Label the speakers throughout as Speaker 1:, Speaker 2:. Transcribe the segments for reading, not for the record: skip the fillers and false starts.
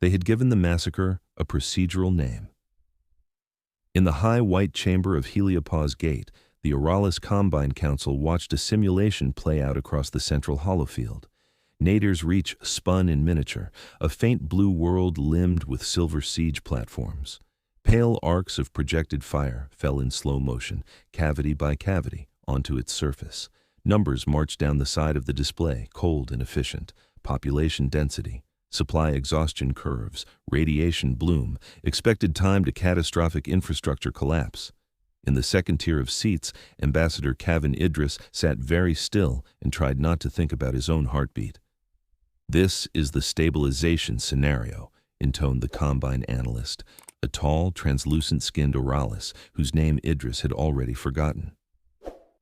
Speaker 1: They had given the massacre a procedural name. In the high white chamber of Heliopause Gate, the Oralis Combine Council watched a simulation play out across the central holofield. Nadir's Reach spun in miniature, a faint blue world limned with silver siege platforms. Pale arcs of projected fire fell in slow motion, cavity by cavity, onto its surface. Numbers marched down the side of the display, cold and efficient. Population density, supply exhaustion curves, radiation bloom, expected time to catastrophic infrastructure collapse. In the second tier of seats, Ambassador Kavin Idris sat very still and tried not to think about his own heartbeat. "This is the stabilization scenario," intoned the Combine analyst, a tall, translucent-skinned Oralis whose name Idris had already forgotten.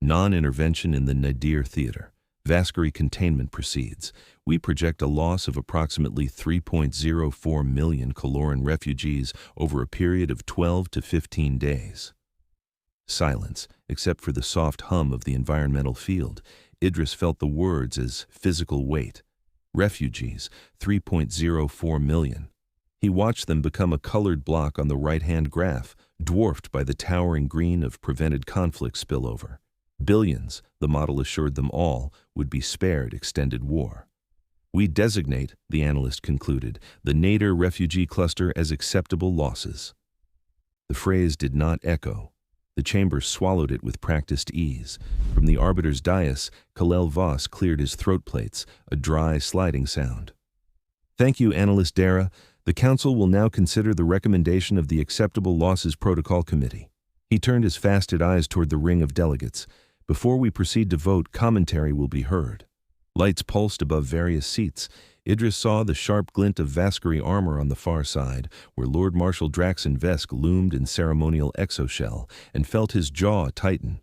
Speaker 1: Non-intervention in the Nadir Theater. Vaskari containment proceeds. We project a loss of approximately 3.04 million Caloran refugees over a period of 12 to 15 days. Silence, except for the soft hum of the environmental field. Idris felt the words as physical weight. Refugees, 3.04 million. He watched them become a colored block on the right-hand graph, dwarfed by the towering green of prevented conflict spillover. Billions, the model assured them all, would be spared extended war. We designate, the analyst concluded, the Nadir refugee cluster as acceptable losses. The phrase did not echo. The chamber swallowed it with practiced ease. From the arbiter's dais, Kalel Voss cleared his throat plates, a dry, sliding sound. "Thank you, Analyst Dara. The Council will now consider the recommendation of the Acceptable Losses Protocol Committee." He turned his fasted eyes toward the ring of delegates. "Before we proceed to vote, commentary will be heard." Lights pulsed above various seats. Idris saw the sharp glint of Vaskari armor on the far side, where Lord Marshal Draxen Vesk loomed in ceremonial exoshell, and felt his jaw tighten.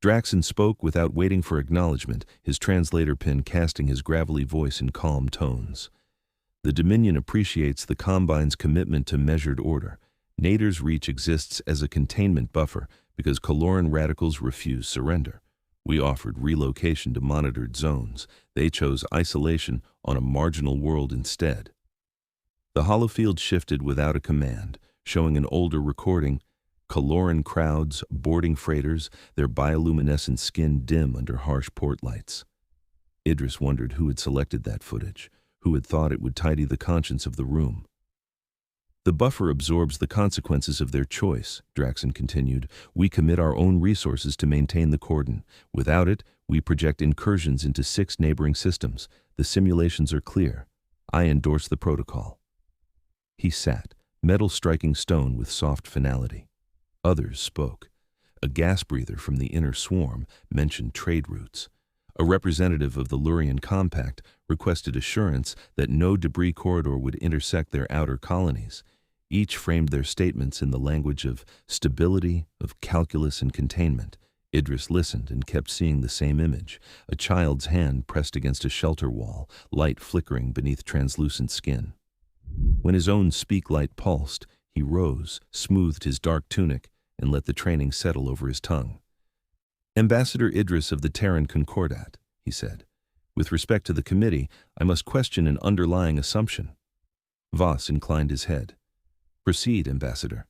Speaker 1: Draxen spoke without waiting for acknowledgement, his translator pen casting his gravelly voice in calm tones. "The Dominion appreciates the Combine's commitment to measured order. Nadir's Reach exists as a containment buffer because Caloran radicals refuse surrender. We offered relocation to monitored zones. They chose isolation on a marginal world instead." The holofield shifted without a command, showing an older recording. Caloran crowds boarding freighters, their bioluminescent skin dim under harsh port lights. Idris wondered who had selected that footage, who had thought it would tidy the conscience of the room. "The buffer absorbs the consequences of their choice," Draxen continued. "We commit our own resources to maintain the cordon. Without it, we project incursions into 6 neighboring systems. The simulations are clear. I endorse the protocol." He sat, metal striking stone with soft finality. Others spoke. A gas breather from the inner swarm mentioned trade routes. A representative of the Lurian Compact requested assurance that no debris corridor would intersect their outer colonies. Each framed their statements in the language of stability, of calculus and containment. Idris listened and kept seeing the same image, a child's hand pressed against a shelter wall, light flickering beneath translucent skin. When his own speak light pulsed, he rose, smoothed his dark tunic, and let the training settle over his tongue. "Ambassador Idris of the Terran Concordat," he said. "With respect to the committee, I must question an underlying assumption." Voss inclined his head. "Proceed, Ambassador."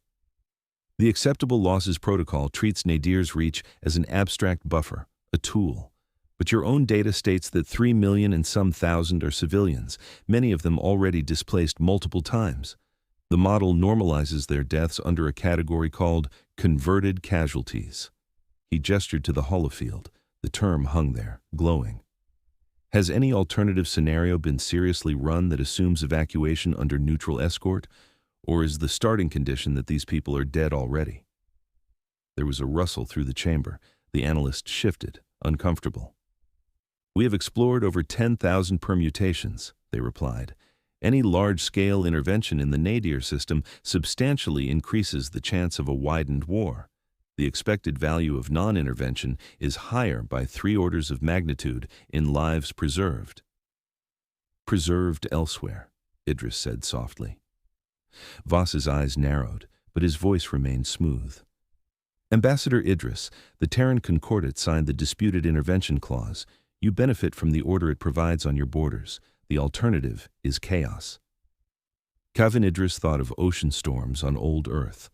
Speaker 1: "The Acceptable Losses Protocol treats Nadir's Reach as an abstract buffer, a tool. But your own data states that 3 million and some thousand are civilians, many of them already displaced multiple times. The model normalizes their deaths under a category called converted casualties." He gestured to the holofield. The term hung there, glowing. "Has any alternative scenario been seriously run that assumes evacuation under neutral escort? Or is the starting condition that these people are dead already?" There was a rustle through the chamber. The analyst shifted, uncomfortable. "We have explored over 10,000 permutations," they replied. "Any large-scale intervention in the Nadir system substantially increases the chance of a widened war. The expected value of non-intervention is higher by 3 orders of magnitude in lives preserved." "Preserved elsewhere," Idris said softly. Voss's eyes narrowed, but his voice remained smooth. "Ambassador Idris, the Terran Concordat signed the Disputed Intervention Clause. You benefit from the order it provides on your borders. The alternative is chaos." Kevin Idris thought of ocean storms on old Earth.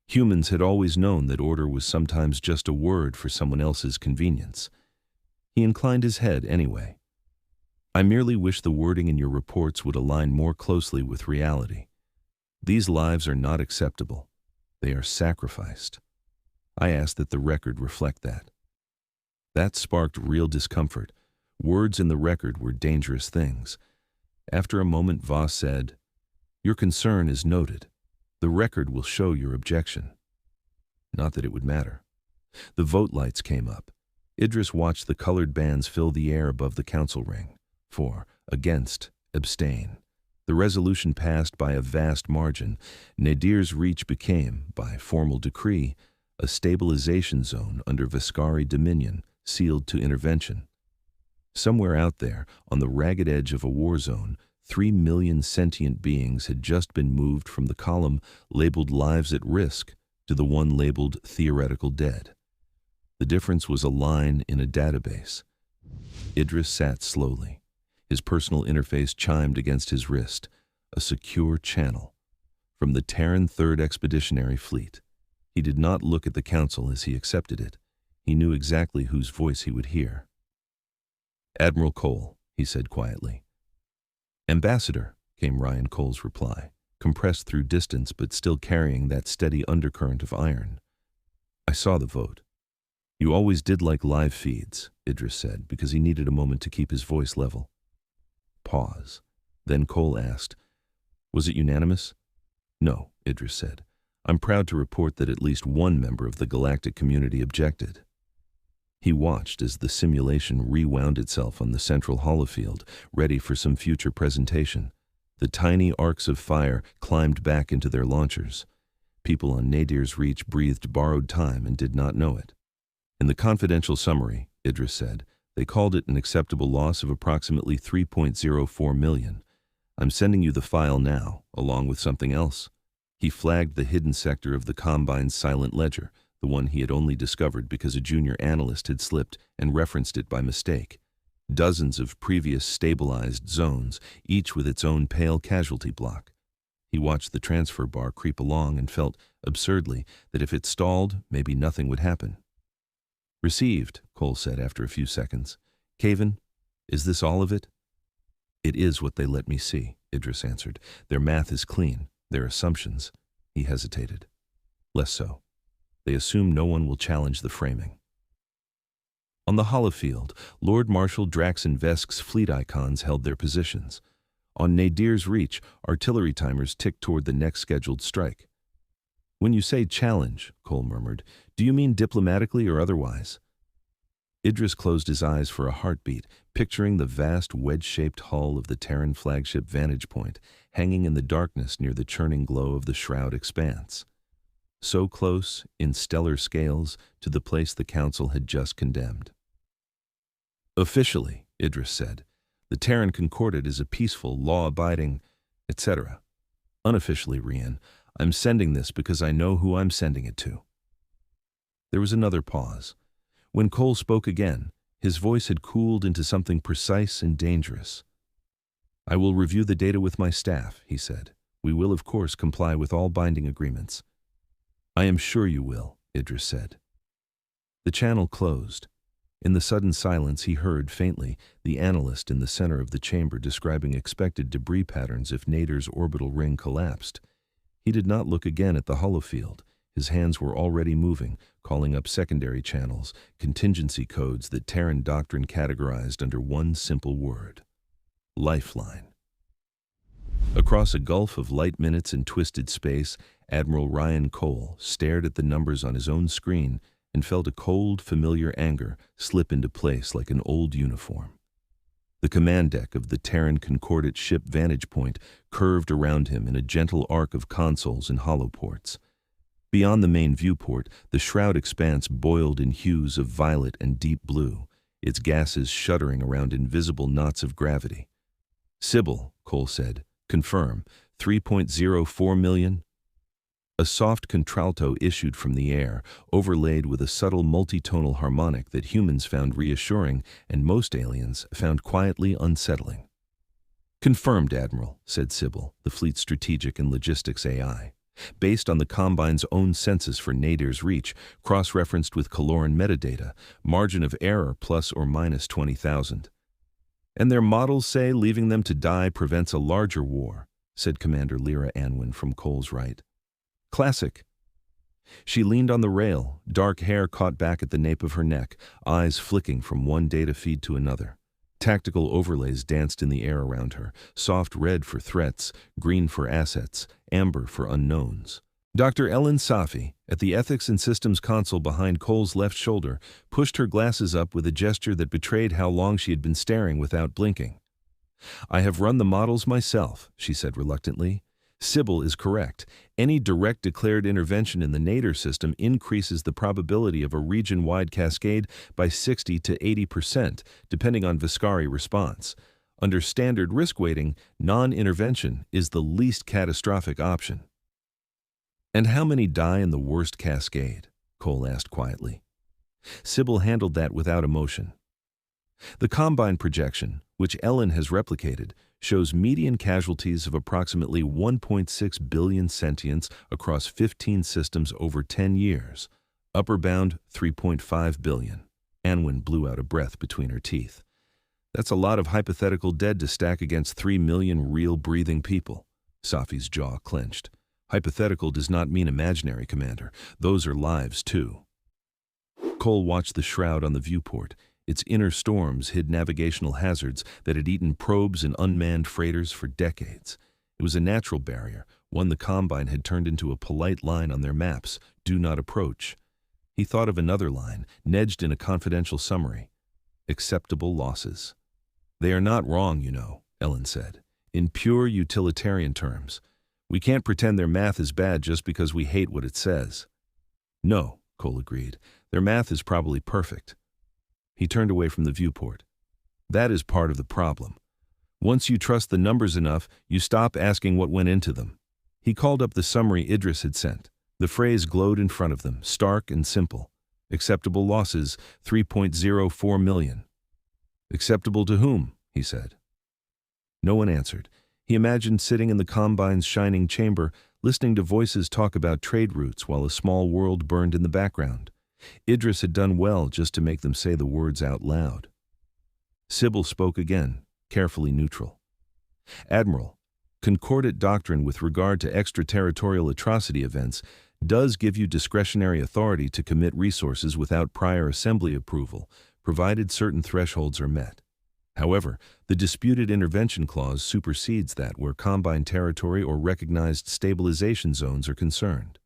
Speaker 1: Humans had always known that order was sometimes just a word for someone else's convenience. He inclined his head anyway. I merely wish the wording in your reports would align more closely with reality. These lives are not acceptable. They are sacrificed. I ask that the record reflect that. That sparked real discomfort. Words in the record were dangerous things. After a moment, Voss said, "Your concern is noted. The record will show your objection." Not that it would matter. The vote lights came up. Idris watched the colored bands fill the air above the council ring. For, against, abstain. The resolution passed by a vast margin. Nadir's reach became, by formal decree, a stabilization zone under Vaskari dominion, sealed to intervention. Somewhere out there, on the ragged edge of a war zone, 3 million sentient beings had just been moved from the column labeled lives at risk to the one labeled theoretical dead. The difference was a line in a database. Idris sat slowly. His personal interface chimed against his wrist, a secure channel. From the Terran 3rd Expeditionary Fleet. He did not look at the council as he accepted it. He knew exactly whose voice he would hear. "Admiral Cole," he said quietly. "Ambassador," came Ryan Cole's reply, compressed through distance but still carrying that steady undercurrent of iron. "I saw the vote." "You always did like live feeds," Idris said, because he needed a moment to keep his voice level. Pause. Then Cole asked, "Was it unanimous?" "No," Idris said. "I'm proud to report that at least one member of the galactic community objected." He watched as the simulation rewound itself on the central holofield, ready for some future presentation. The tiny arcs of fire climbed back into their launchers. People on Nadir's reach breathed borrowed time and did not know it. "In the confidential summary," Idris said, "they called it an acceptable loss of approximately 3.04 million. I'm sending you the file now, along with something else." He flagged the hidden sector of the Combine's silent ledger, the one he had only discovered because a junior analyst had slipped and referenced it by mistake. Dozens of previous stabilized zones, each with its own pale casualty block. He watched the transfer bar creep along and felt, absurdly, that if it stalled, maybe nothing would happen. "Received," Cole said after a few seconds. "Caven, is this all of it?" "It is what they let me see," Idris answered. "Their math is clean. Their assumptions," he hesitated, "less so. They assume no one will challenge the framing." On the holofield, Lord Marshal Draxen Vesk's fleet icons held their positions. On Nadir's reach, artillery timers ticked toward the next scheduled strike. "When you say challenge," Cole murmured, "do you mean diplomatically or otherwise?" Idris closed his eyes for a heartbeat, picturing the vast wedge-shaped hull of the Terran flagship vantage point, hanging in the darkness near the churning glow of the Shroud expanse. So close, in stellar scales, to the place the council had just condemned. "Officially," Idris said, "the Terran Concordat is a peaceful, law-abiding, etc. Unofficially, Rian, I'm sending this because I know who I'm sending it to." There was another pause. When Cole spoke again, his voice had cooled into something precise and dangerous. "I will review the data with my staff," he said. "We will, of course, comply with all binding agreements." "I am sure you will," Idris said. The channel closed. In the sudden silence he heard, faintly, the analyst in the center of the chamber describing expected debris patterns if Nadir's orbital ring collapsed. He did not look again at the holofield. His hands were already moving, calling up secondary channels, contingency codes that Terran doctrine categorized under one simple word: lifeline. Across a gulf of light minutes and twisted space, Admiral Ryan Cole stared at the numbers on his own screen and felt a cold, familiar anger slip into place like an old uniform. The command deck of the Terran Concordat ship vantage point curved around him in a gentle arc of consoles and holoports. Beyond the main viewport, the Shroud expanse boiled in hues of violet and deep blue, its gases shuddering around invisible knots of gravity. "Sybil," Cole said, "confirm, 3.04 million?" A soft contralto issued from the air, overlaid with a subtle multitonal harmonic that humans found reassuring and most aliens found quietly unsettling. Confirmed, Admiral, said Sybil, the fleet's strategic and logistics AI. Based on the Combine's own census for Nadir's reach, cross-referenced with Caloran metadata, margin of error plus or minus 20,000. And their models say leaving them to die prevents a larger war, said Commander Lyra Anwin from Cole's right. Classic. She leaned on the rail, dark hair caught back at the nape of her neck, eyes flicking from one data feed to another. Tactical overlays danced in the air around her, soft red for threats, green for assets, amber for unknowns. Dr. Ellen Safi, at the Ethics and Systems console behind Cole's left shoulder, pushed her glasses up with a gesture that betrayed how long she had been staring without blinking. I have run the models myself, she said reluctantly. Sybil is correct. Any direct declared intervention in the Nadir system increases the probability of a region-wide cascade by 60 to 80%, depending on Vaskari response. Under standard risk weighting, non-intervention is the least catastrophic option. And how many die in the worst cascade? Cole asked quietly. Sybil handled that without emotion. The Combine projection, which Ellen has replicated, shows median casualties of approximately 1.6 billion sentients across 15 systems over 10 years. Upper bound, 3.5 billion. Anwin blew out a breath between her teeth. That's a lot of hypothetical dead to stack against 3 million real breathing people. Safi's jaw clenched. Hypothetical does not mean imaginary, Commander. Those are lives, too. Cole watched the Shroud on the viewport. Its inner storms hid navigational hazards that had eaten probes and unmanned freighters for decades. It was a natural barrier, one the Combine had turned into a polite line on their maps, "Do not approach." He thought of another line, nedged in a confidential summary. Acceptable losses. They are not wrong, you know, Ellen said, in pure utilitarian terms. We can't pretend their math is bad just because we hate what it says. No, Cole agreed. Their math is probably perfect. He turned away from the viewport. That is part of the problem. Once you trust the numbers enough, you stop asking what went into them. He called up the summary Idris had sent. The phrase glowed in front of them, stark and simple. Acceptable losses, 3.04 million. Acceptable to whom? He said. No one answered. He imagined sitting in the Combine's shining chamber, listening to voices talk about trade routes while a small world burned in the background. Idris had done well just to make them say the words out loud. Sybil spoke again, carefully neutral. Admiral, concordant doctrine with regard to extraterritorial atrocity events does give you discretionary authority to commit resources without prior assembly approval, provided certain thresholds are met. However, the disputed intervention clause supersedes that where Combine territory or recognized stabilization zones are concerned.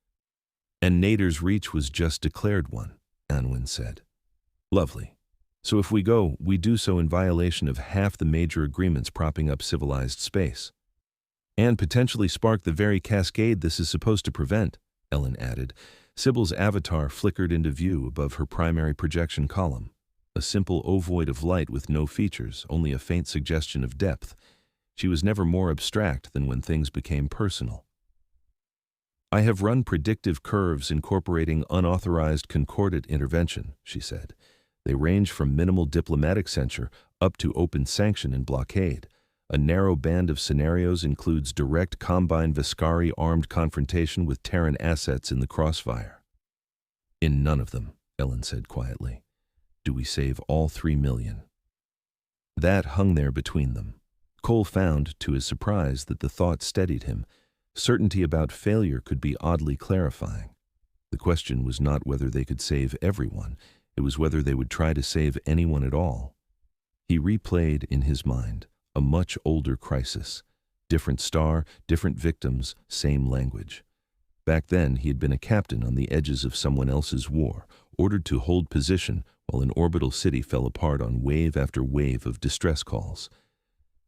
Speaker 1: And Nadir's reach was just declared one, Anwin said. Lovely. So if we go, we do so in violation of half the major agreements propping up civilized space. And potentially spark the very cascade this is supposed to prevent, Ellen added. Sybil's avatar flickered into view above her primary projection column. A simple ovoid of light with no features, only a faint suggestion of depth. She was never more abstract than when things became personal. I have run predictive curves incorporating unauthorized concordant intervention, she said. They range from minimal diplomatic censure up to open sanction and blockade. A narrow band of scenarios includes direct Combine Vaskari armed confrontation with Terran assets in the crossfire. In none of them, Ellen said quietly, do we save all 3 million. That hung there between them. Cole found, to his surprise, that the thought steadied him. Certainty about failure could be oddly clarifying. The question was not whether they could save everyone, it was whether they would try to save anyone at all. He replayed in his mind a much older crisis. Different star, different victims, same language. Back then, he had been a captain on the edges of someone else's war, ordered to hold position while an orbital city fell apart on wave after wave of distress calls.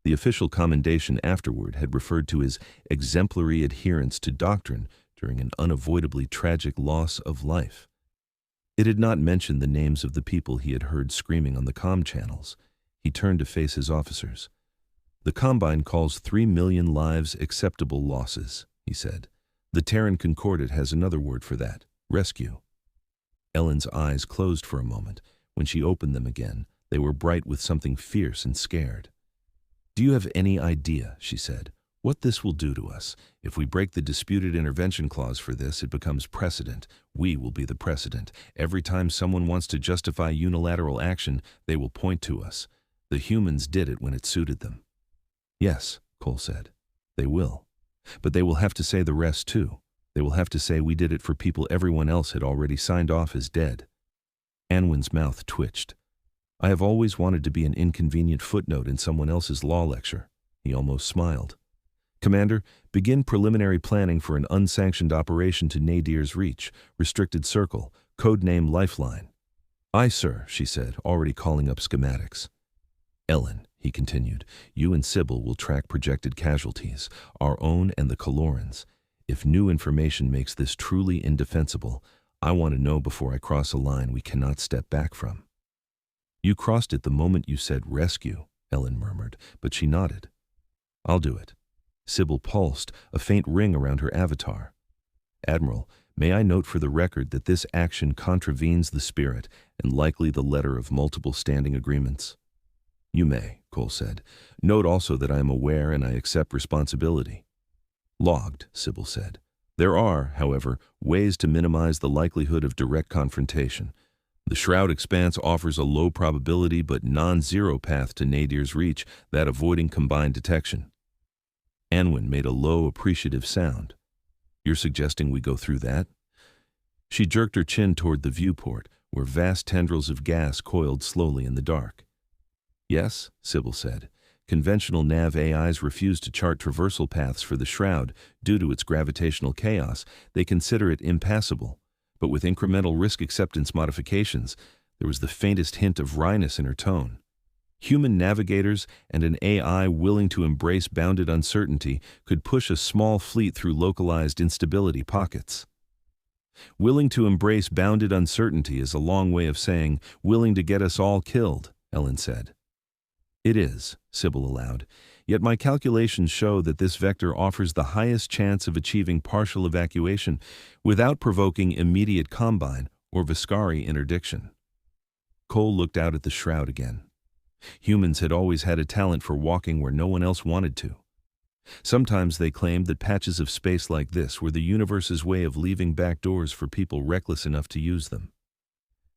Speaker 1: The official commendation afterward had referred to his exemplary adherence to doctrine during an unavoidably tragic loss of life. It had not mentioned the names of the people he had heard screaming on the comm channels. He turned to face his officers. The Combine calls 3 million lives acceptable losses, he said. The Terran Concordat has another word for that, rescue. Ellen's eyes closed for a moment. When she opened them again, they were bright with something fierce and scared. Do you have any idea, she said, what this will do to us? If we break the disputed intervention clause for this, it becomes precedent. We will be the precedent. Every time someone wants to justify unilateral action, they will point to us. The humans did it when it suited them. Yes, Cole said. They will. But they will have to say the rest too. They will have to say we did it for people everyone else had already signed off as dead. Anwin's mouth twitched. I have always wanted to be an inconvenient footnote in someone else's law lecture. He almost smiled. Commander, begin preliminary planning for an unsanctioned operation to Nadir's Reach, restricted circle, codename Lifeline. Aye, sir, she said, already calling up schematics. Ellen, he continued, you and Sybil will track projected casualties, our own and the Colorans. If new information makes this truly indefensible, I want to know before I cross a line we cannot step back from. You crossed it the moment you said rescue, Ellen murmured, but she nodded. I'll do it. Sybil pulsed, a faint ring around her avatar. Admiral, may I note for the record that this action contravenes the spirit and likely the letter of multiple standing agreements? You may, Cole said. Note also that I am aware and I accept responsibility. Logged, Sybil said. There are, however, ways to minimize the likelihood of direct confrontation. The Shroud expanse offers a low probability but non-zero path to Nadir's Reach, that avoiding combined detection. Anwin made a low, appreciative sound. You're suggesting we go through that? She jerked her chin toward the viewport, where vast tendrils of gas coiled slowly in the dark. Yes, Sybil said. Conventional nav AIs refuse to chart traversal paths for the Shroud due to its gravitational chaos. They consider it impassable. But with incremental risk acceptance modifications, there was the faintest hint of wryness in her tone. Human navigators and an AI willing to embrace bounded uncertainty could push a small fleet through localized instability pockets. Willing to embrace bounded uncertainty is a long way of saying willing to get us all killed, Ellen said. It is, Sybil allowed, yet my calculations show that this vector offers the highest chance of achieving partial evacuation without provoking immediate combine or Vaskari interdiction. Cole looked out at the Shroud again. Humans had always had a talent for walking where no one else wanted to. Sometimes they claimed that patches of space like this were the universe's way of leaving back doors for people reckless enough to use them.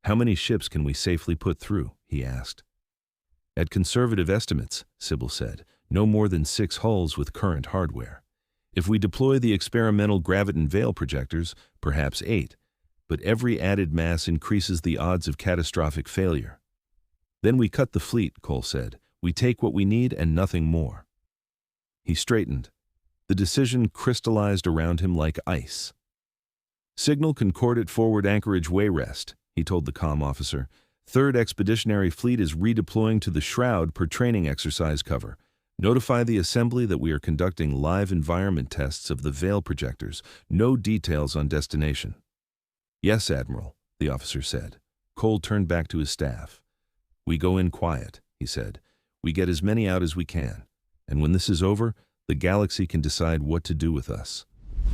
Speaker 1: How many ships can we safely put through? He asked. At conservative estimates, Sybil said, no more than 6 hulls with current hardware. If we deploy the experimental graviton veil projectors, perhaps 8, but every added mass increases the odds of catastrophic failure. Then we cut the fleet, Cole said. We take what we need and nothing more. He straightened. The decision crystallized around him like ice. Signal concordate forward anchorage way rest, he told the comm officer. 3rd Expeditionary Fleet is redeploying to the Shroud per training exercise cover. Notify the assembly that we are conducting live environment tests of the veil projectors. No details on destination. Yes, Admiral, the officer said. Cole turned back to his staff. We go in quiet, he said. We get as many out as we can. And when this is over, the galaxy can decide what to do with us.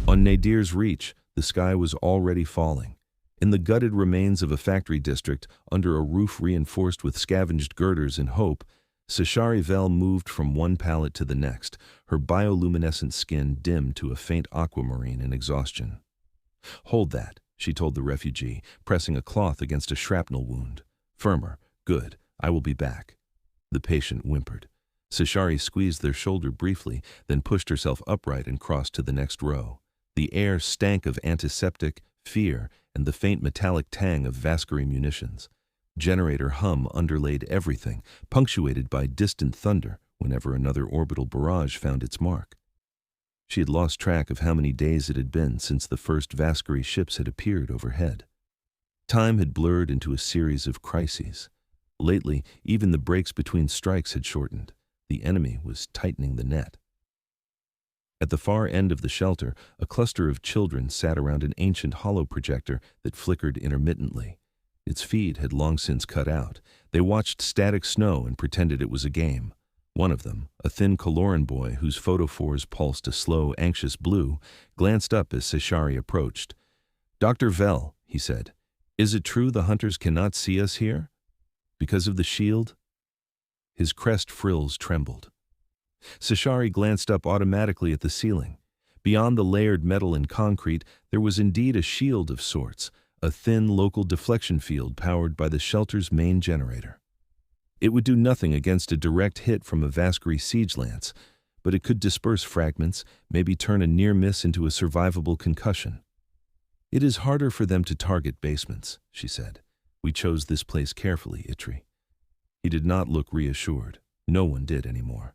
Speaker 1: On Nadir's Reach, the sky was already falling. In the gutted remains of a factory district, under a roof reinforced with scavenged girders and hope, Sashari Vel moved from one pallet to the next, her bioluminescent skin dimmed to a faint aquamarine in exhaustion. Hold that, she told the refugee, pressing a cloth against a shrapnel wound. Firmer. Good. I will be back. The patient whimpered. Sashari squeezed their shoulder briefly, then pushed herself upright and crossed to the next row. The air stank of antiseptic, fear, and the faint metallic tang of Vaskari munitions. Generator hum underlaid everything, punctuated by distant thunder whenever another orbital barrage found its mark. She had lost track of how many days it had been since the first Vaskari ships had appeared overhead. Time had blurred into a series of crises. Lately, even the breaks between strikes had shortened. The enemy was tightening the net. At the far end of the shelter, a cluster of children sat around an ancient holo projector that flickered intermittently. Its feed had long since cut out. They watched static snow and pretended it was a game. One of them, a thin Coloran boy whose photophores pulsed a slow, anxious blue, glanced up as Sashari approached. "Dr. Vel," he said, "is it true the hunters cannot see us here? Because of the shield?" His crest frills trembled. Sashari glanced up automatically at the ceiling. Beyond the layered metal and concrete, there was indeed a shield of sorts, a thin local deflection field powered by the shelter's main generator. It would do nothing against a direct hit from a Vaskari siege lance, but it could disperse fragments, maybe turn a near miss into a survivable concussion. "It is harder for them to target basements," she said. "We chose this place carefully, Idris." He did not look reassured. No one did anymore.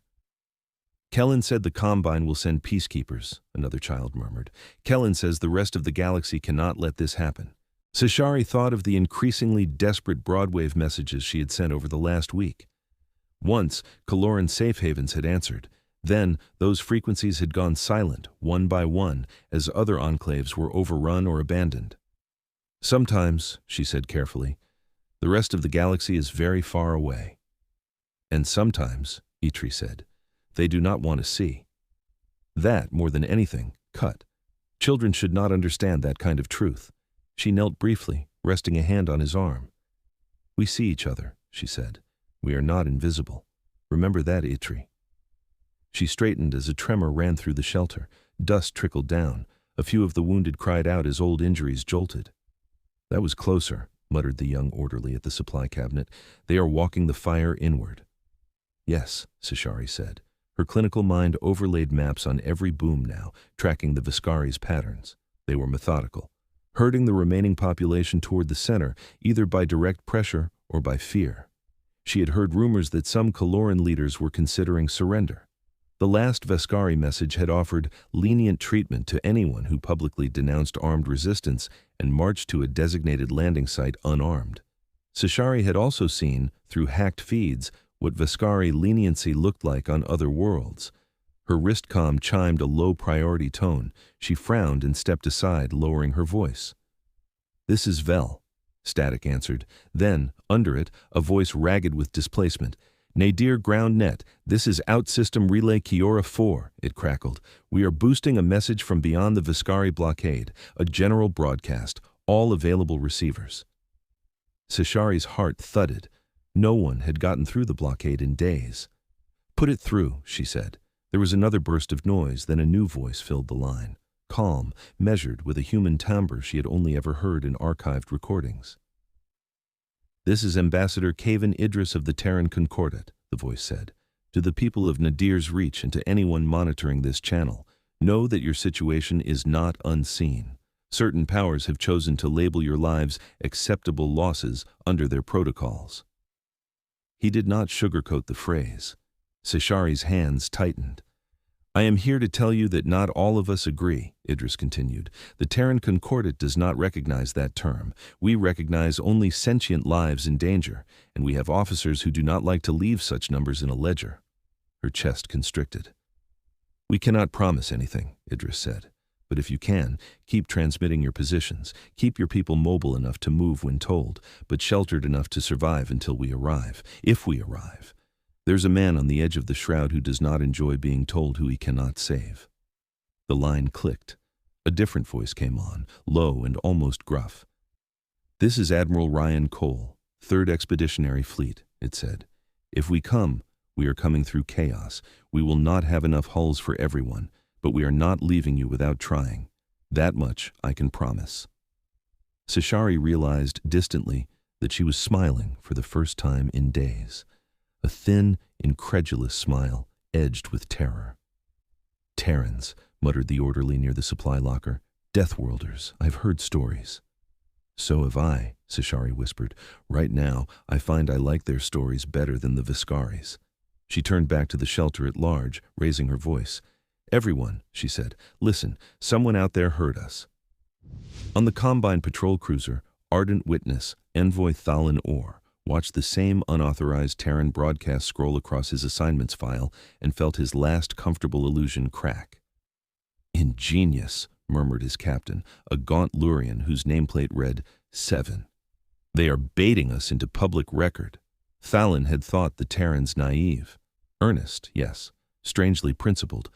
Speaker 1: "Kellen said the Combine will send peacekeepers," another child murmured. "Kellen says the rest of the galaxy cannot let this happen." Sashari thought of the increasingly desperate broadwave messages she had sent over the last week. Once, Kaloran safe havens had answered. Then, those frequencies had gone silent, one by one, as other enclaves were overrun or abandoned. "Sometimes," she said carefully, "the rest of the galaxy is very far away." "And sometimes," Idris said, "they do not want to see." That, more than anything, cut. Children should not understand that kind of truth. She knelt briefly, resting a hand on his arm. "We see each other," she said. "We are not invisible. Remember that, Idris." She straightened as a tremor ran through the shelter. Dust trickled down. A few of the wounded cried out as old injuries jolted. "That was closer," muttered the young orderly at the supply cabinet. "They are walking the fire inward." "Yes," Sashari said. Her clinical mind overlaid maps on every boom now, tracking the Vaskari's patterns. They were methodical, herding the remaining population toward the center, either by direct pressure or by fear. She had heard rumors that some Kaloran leaders were considering surrender. The last Vaskari message had offered lenient treatment to anyone who publicly denounced armed resistance and marched to a designated landing site unarmed. Sashari had also seen, through hacked feeds, what Vaskari leniency looked like on other worlds. Her wristcom chimed a low-priority tone. She frowned and stepped aside, lowering her voice. "This is Vel," Static answered. Then, under it, a voice ragged with displacement. "Nadir ground net, this is Outsystem Relay Kiora 4, it crackled. "We are boosting a message from beyond the Vaskari blockade, a general broadcast, all available receivers." Sashari's heart thudded. No one had gotten through the blockade in days. "Put it through," she said. There was another burst of noise, then a new voice filled the line. Calm, measured, with a human timbre she had only ever heard in archived recordings. "This is Ambassador Kavan Idris of the Terran Concordat," the voice said. "To the people of Nadir's Reach and to anyone monitoring this channel, know that your situation is not unseen. Certain powers have chosen to label your lives acceptable losses under their protocols." He did not sugarcoat the phrase. Sashari's hands tightened. "I am here to tell you that not all of us agree," Idris continued. "The Terran Concordat does not recognize that term. We recognize only sentient lives in danger, and we have officers who do not like to leave such numbers in a ledger." Her chest constricted. "We cannot promise anything," Idris said. "But if you can, keep transmitting your positions. Keep your people mobile enough to move when told, but sheltered enough to survive until we arrive, if we arrive. There's a man on the edge of the Shroud who does not enjoy being told who he cannot save." The line clicked. A different voice came on, low and almost gruff. "This is Admiral Cole, 3rd Expeditionary Fleet," it said. "If we come, we are coming through chaos. We will not have enough hulls for everyone, but we are not leaving you without trying. That much I can promise." Sashari realized distantly that she was smiling for the first time in days. A thin, incredulous smile, edged with terror. "Terrans," muttered the orderly near the supply locker. "Deathworlders, I've heard stories." "So have I," Sashari whispered. "Right now, I find I like their stories better than the Vaskari's." She turned back to the shelter at large, raising her voice. "Everyone," she said, "listen, someone out there heard us." On the Combine patrol cruiser, ardent witness, Envoy Thalen Orr, watched the same unauthorized Terran broadcast scroll across his assignments file and felt his last comfortable illusion crack. "Ingenious," murmured his captain, a gaunt Lurian whose nameplate read 7. "They are baiting us into public record." Thalen had thought the Terrans naive. Earnest, yes, strangely principled,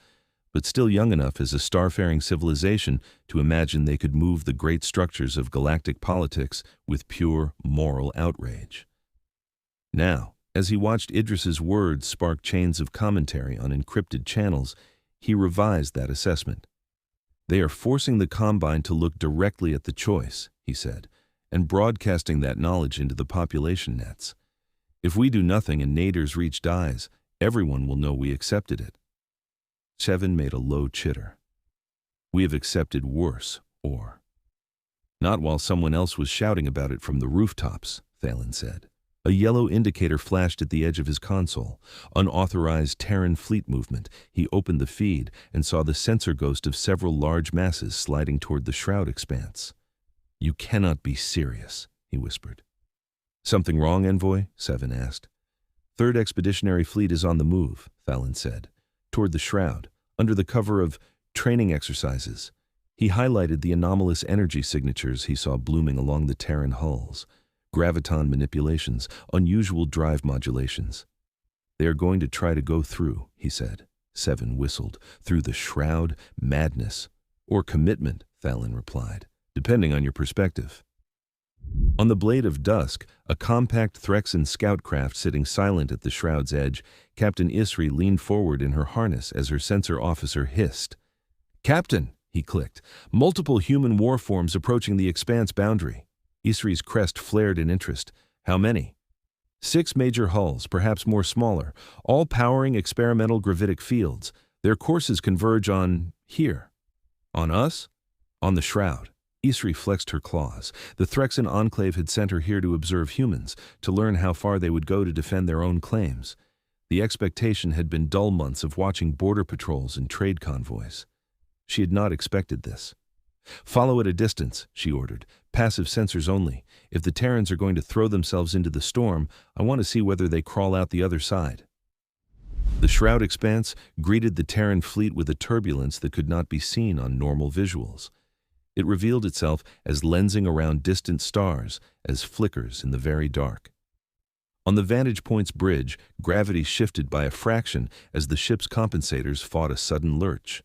Speaker 1: but still young enough as a starfaring civilization to imagine they could move the great structures of galactic politics with pure moral outrage. Now, As he watched Idris's words spark chains of commentary on encrypted channels, he revised that assessment. "They are forcing the Combine to look directly at the choice," he said, "and broadcasting that knowledge into the population nets. If we do nothing and Nader's reach dies, everyone will know we accepted it." Seven made a low chitter. "We have accepted worse, or—" "Not while someone else was shouting about it from the rooftops," Thalen said. A yellow indicator flashed at the edge of his console. Unauthorized Terran fleet movement. He opened the feed and saw the sensor ghost of several large masses sliding toward the Shroud expanse. "You cannot be serious," he whispered. "Something wrong, Envoy?" Seven asked. "Third Expeditionary Fleet is on the move," Thalen said, "toward the Shroud, under the cover of training exercises." He highlighted the anomalous energy signatures he saw blooming along the Terran hulls. Graviton manipulations, unusual drive modulations. "They are going to try to go through," he said. Seven whistled. "Through the Shroud, madness. Or commitment," Thalen replied, "depending on your perspective." On the blade of dusk, a compact Threxan scout craft sitting silent at the Shroud's edge, Captain Isri leaned forward in her harness as her sensor officer hissed. "Captain," he clicked, "multiple human war forms approaching the expanse boundary." Isri's crest flared in interest. "How many?" "6 major hulls, perhaps more smaller, all powering experimental gravitic fields. Their courses converge on here." "On us?" "On the Shroud." Isri flexed her claws. The Threxan enclave had sent her here to observe humans, to learn how far they would go to defend their own claims. The expectation had been dull months of watching border patrols and trade convoys. She had not expected this. "Follow at a distance," she ordered. "Passive sensors only. If the Terrans are going to throw themselves into the storm, I want to see whether they crawl out the other side." The Shroud expanse greeted the Terran fleet with a turbulence that could not be seen on normal visuals. It revealed itself as lensing around distant stars, as flickers in the very dark. On the Vantage Point's bridge, gravity shifted by a fraction as the ship's compensators fought a sudden lurch.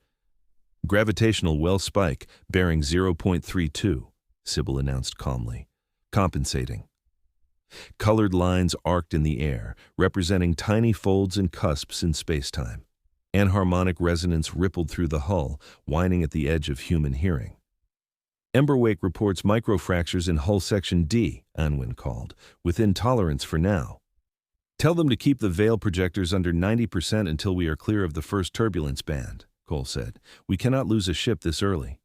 Speaker 1: "Gravitational well spike, bearing 0.32, Sybil announced calmly. "Compensating." Colored lines arced in the air, representing tiny folds and cusps in spacetime. Anharmonic resonance rippled through the hull, whining at the edge of human hearing. "Emberwake reports microfractures in hull section D," Anwin called, "within tolerance for now. Tell them to keep the veil projectors under 90% until we are clear of the first turbulence band," Cole said. "We cannot lose a ship this early."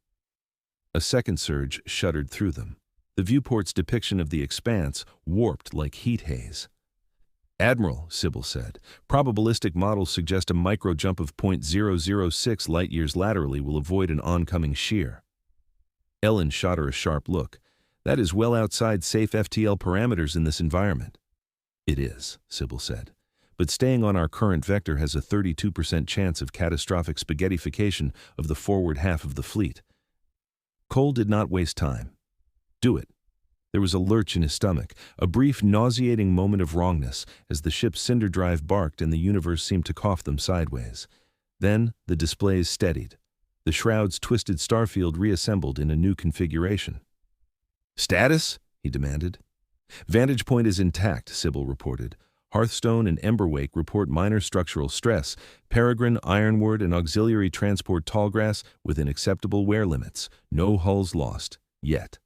Speaker 1: A second surge shuddered through them. The viewport's depiction of the expanse warped like heat haze. "Admiral," Sybil said, "probabilistic models suggest a micro jump of 0.006 light-years laterally will avoid an oncoming shear." Ellen shot her a sharp look. "That is well outside safe FTL parameters in this environment." "It is," Sybil said. "But staying on our current vector has a 32% chance of catastrophic spaghettification of the forward half of the fleet." Cole did not waste time. "Do it." There was a lurch in his stomach, a brief, nauseating moment of wrongness as the ship's cinder drive barked and the universe seemed to cough them sideways. Then the displays steadied. The Shroud's twisted starfield reassembled in a new configuration. "Status?" he demanded. "Vantage point is intact," Sybil reported. "Hearthstone and Emberwake report minor structural stress. Peregrine, Ironward, and auxiliary transport Tallgrass within acceptable wear limits. No hulls lost. Yet."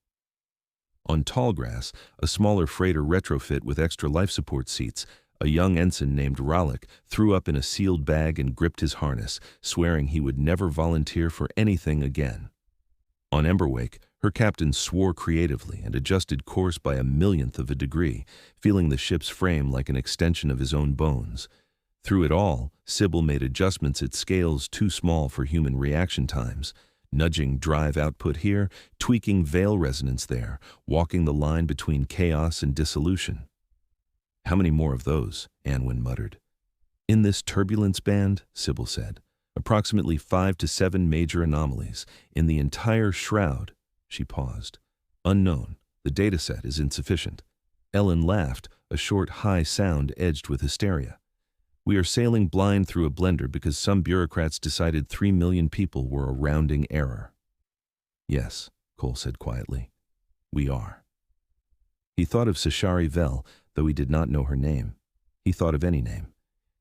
Speaker 1: On Tallgrass, a smaller freighter retrofit with extra life support seats, a young ensign named Rallick threw up in a sealed bag and gripped his harness, swearing he would never volunteer for anything again. On Emberwake, her captain swore creatively and adjusted course by a millionth of a degree, feeling the ship's frame like an extension of his own bones. Through it all, Sybil made adjustments at scales too small for human reaction times, nudging drive output here, tweaking veil resonance there, walking the line between chaos and dissolution. "How many more of those?" Anwin muttered. "In this turbulence band," Sybil said, "approximately 5 to 7 major anomalies. In the entire Shroud." She paused. "Unknown. The dataset is insufficient." Ellen laughed, a short, high sound edged with hysteria. "We are sailing blind through a blender because some bureaucrats decided 3 million people were a rounding error." "Yes," Cole said quietly. "We are." He thought of Sashari Vel, though he did not know her name. He thought of any name.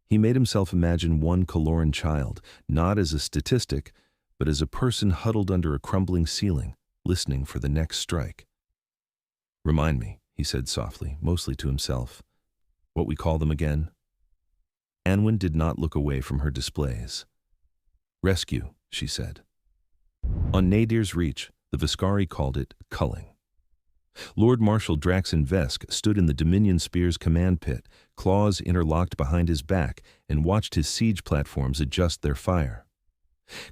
Speaker 1: He made himself imagine one Coloran child, not as a statistic, but as a person huddled under a crumbling ceiling, listening for the next strike. "Remind me," he said softly, mostly to himself, "what we call them again?" Anwen did not look away from her displays. "Rescue," she said. On Nadir's Reach, the Vaskari called it culling. Lord Marshal Draxen Vesk stood in the Dominion Spear's command pit, claws interlocked behind his back, and watched his siege platforms adjust their fire.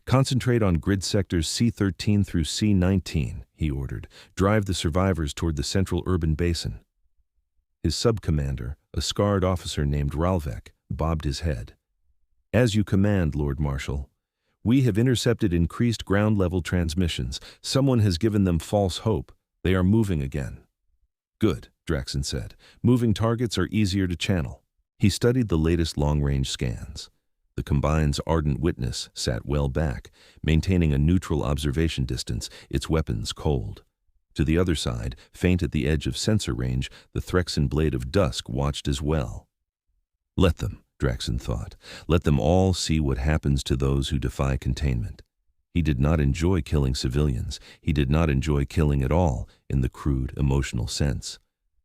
Speaker 1: "Concentrate on grid sectors C13 through C19, he ordered. "Drive the survivors toward the central urban basin." His sub-commander, a scarred officer named Ralvek, bobbed his head. "As you command, Lord Marshal. We have intercepted increased ground-level transmissions. Someone has given them false hope. They are moving again." "Good," Draxen said. "Moving targets are easier to channel." He studied the latest long-range scans. The Combine's ardent witness sat well back, maintaining a neutral observation distance, its weapons cold. To the other side, faint at the edge of sensor range, the Threxan Blade of Dusk watched as well. Let them, Draxen thought. Let them all see what happens to those who defy containment. He did not enjoy killing civilians. He did not enjoy killing at all, in the crude, emotional sense.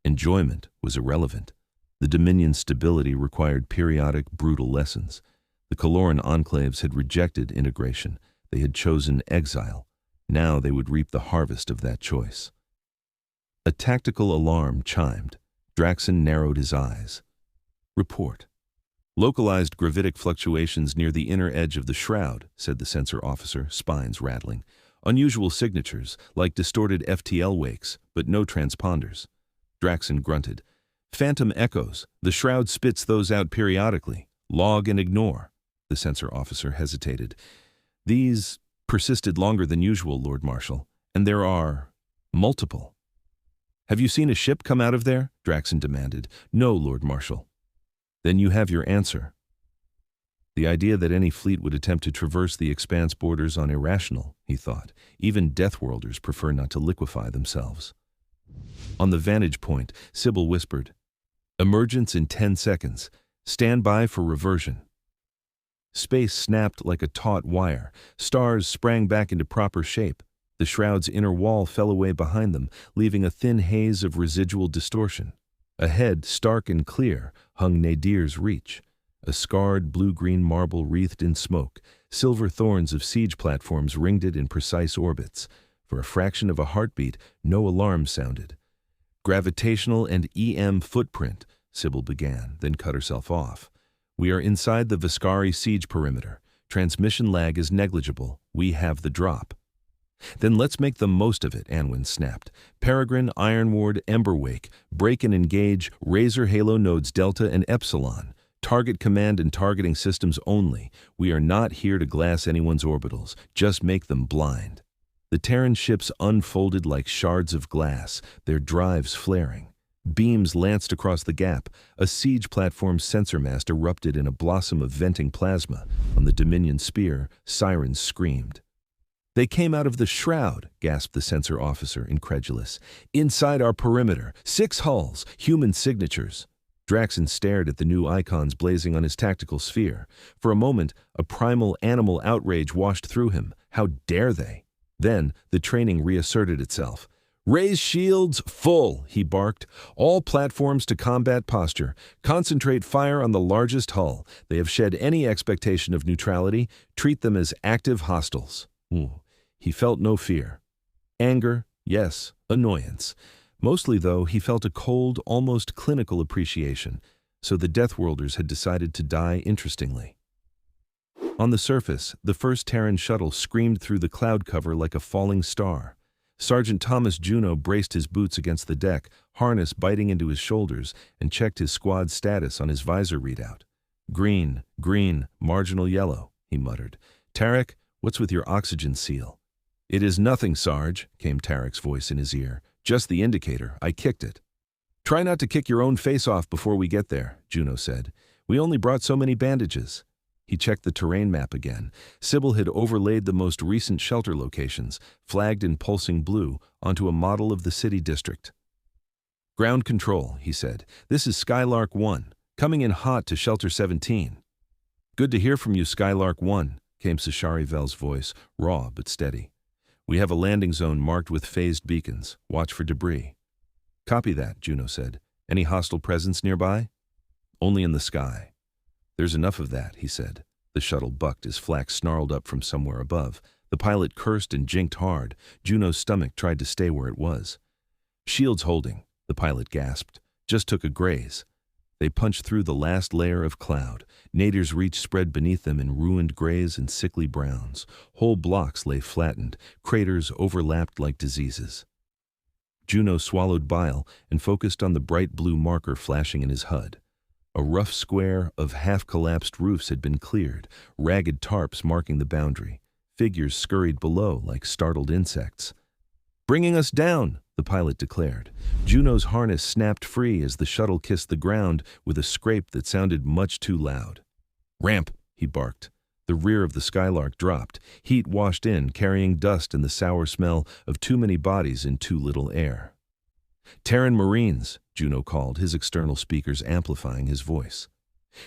Speaker 1: Enjoyment was irrelevant. The Dominion's stability required periodic, brutal lessons. The Coloran enclaves had rejected integration. They had chosen exile. Now they would reap the harvest of that choice. A tactical alarm chimed. Draxen narrowed his eyes. "Report." "Localized gravitic fluctuations near the inner edge of the Shroud," said the sensor officer, spines rattling. "Unusual signatures, like distorted FTL wakes, but no transponders." Draxen grunted. "Phantom echoes. The Shroud spits those out periodically. Log and ignore." The sensor officer hesitated. "These persisted longer than usual, Lord Marshal, and there are multiple." "Have you seen a ship come out of there?" Draxen demanded. "No, Lord Marshal." "Then you have your answer." The idea that any fleet would attempt to traverse the Expanse borders on irrational, he thought. Even Deathworlders prefer not to liquefy themselves. On the vantage point, Sybil whispered, "Emergence in 10 seconds. Stand by for reversion." Space snapped like a taut wire. Stars sprang back into proper shape. The Shroud's inner wall fell away behind them, leaving a thin haze of residual distortion. Ahead, stark and clear, hung Nadir's Reach, a scarred blue-green marble wreathed in smoke. Silver thorns of siege platforms ringed it in precise orbits. For a fraction of a heartbeat, no alarm sounded. "Gravitational and EM footprint," Sybil began, then cut herself off. "We are inside the Vaskari siege perimeter. Transmission lag is negligible. We have the drop." "Then let's make the most of it," Anwen snapped. "Peregrine, Ironward, Emberwake, break and engage, Razor Halo nodes Delta and Epsilon. Target command and targeting systems only. We are not here to glass anyone's orbitals, just make them blind." The Terran ships unfolded like shards of glass, their drives flaring. Beams lanced across the gap. A siege platform's sensor mast erupted in a blossom of venting plasma. On the Dominion Spear, sirens screamed. "They came out of the Shroud," gasped the sensor officer, incredulous. "Inside our perimeter. 6 hulls, human signatures." Draxen stared at the new icons blazing on his tactical sphere. For a moment, a primal animal outrage washed through him. How dare they? Then, the training reasserted itself. "Raise shields full," he barked. "All platforms to combat posture. Concentrate fire on the largest hull. They have shed any expectation of neutrality. Treat them as active hostiles." He felt no fear. Anger, yes, annoyance. Mostly, though, he felt a cold, almost clinical appreciation. So the Deathworlders had decided to die interestingly. On the surface, the first Terran shuttle screamed through the cloud cover like a falling star. Sergeant Thomas Juno braced his boots against the deck, harness biting into his shoulders, and checked his squad status on his visor readout. "Green, green, marginal yellow," he muttered. "Tarek, what's with your oxygen seal?" "It is nothing, Sarge," came Tarek's voice in his ear. "Just the indicator. I kicked it." "Try not to kick your own face off before we get there," Juno said. "We only brought so many bandages." He checked the terrain map again. Sybil had overlaid the most recent shelter locations, flagged in pulsing blue, onto a model of the city district. "Ground control," he said. "This is Skylark 1. Coming in hot to Shelter 17. Good to hear from you, Skylark 1, came Sashari Vel's voice, raw but steady. We have a landing zone marked with phased beacons. Watch for debris. Copy that, Juno said. Any hostile presence nearby? Only in the sky. There's enough of that, he said. The shuttle bucked as flak snarled up from somewhere above. The pilot cursed and jinked hard. Juno's stomach tried to stay where it was. Shields holding, the pilot gasped. Just took a graze. They punched through the last layer of cloud. Nadir's reach spread beneath them in ruined grays and sickly browns. Whole blocks lay flattened, craters overlapped like diseases. Juno swallowed bile and focused on the bright blue marker flashing in his HUD. A rough square of half-collapsed roofs had been cleared, ragged tarps marking the boundary. Figures scurried below like startled insects. "Bringing us down," the pilot declared. Juno's harness snapped free as the shuttle kissed the ground with a scrape that sounded much too loud. "Ramp," he barked. The rear of the Skylark dropped. Heat washed in, carrying dust and the sour smell of too many bodies in too little air. "Terran Marines," Juno called, his external speakers amplifying his voice.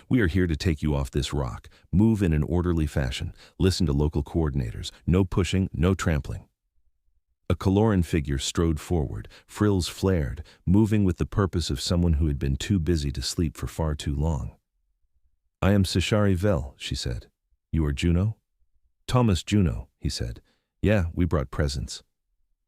Speaker 1: "We are here to take you off this rock. Move in an orderly fashion. Listen to local coordinators. No pushing, no trampling." A Caloran figure strode forward, frills flared, moving with the purpose of someone who had been too busy to sleep for far too long. "I am Sashari Vel," she said. "You are Juno?" "Thomas Juno," he said. "Yeah, we brought presents."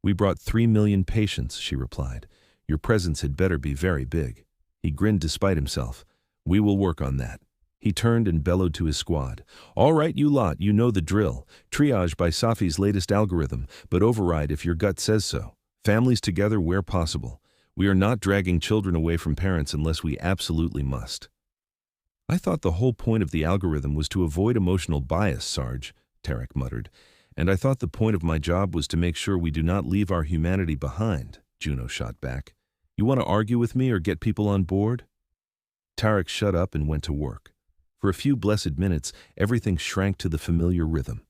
Speaker 1: "We brought 3 million patients," she replied. "Your presents had better be very big." He grinned despite himself. "We will work on that." He turned and bellowed to his squad. "All right, you lot, you know the drill. Triage by Safi's latest algorithm, but override if your gut says so. Families together where possible. We are not dragging children away from parents unless we absolutely must." "I thought the whole point of the algorithm was to avoid emotional bias, Sarge," Tarek muttered. "And I thought the point of my job was to make sure we do not leave our humanity behind," Juno shot back. "You want to argue with me or get people on board?" Tarek shut up and went to work. For a few blessed minutes, everything shrank to the familiar rhythm.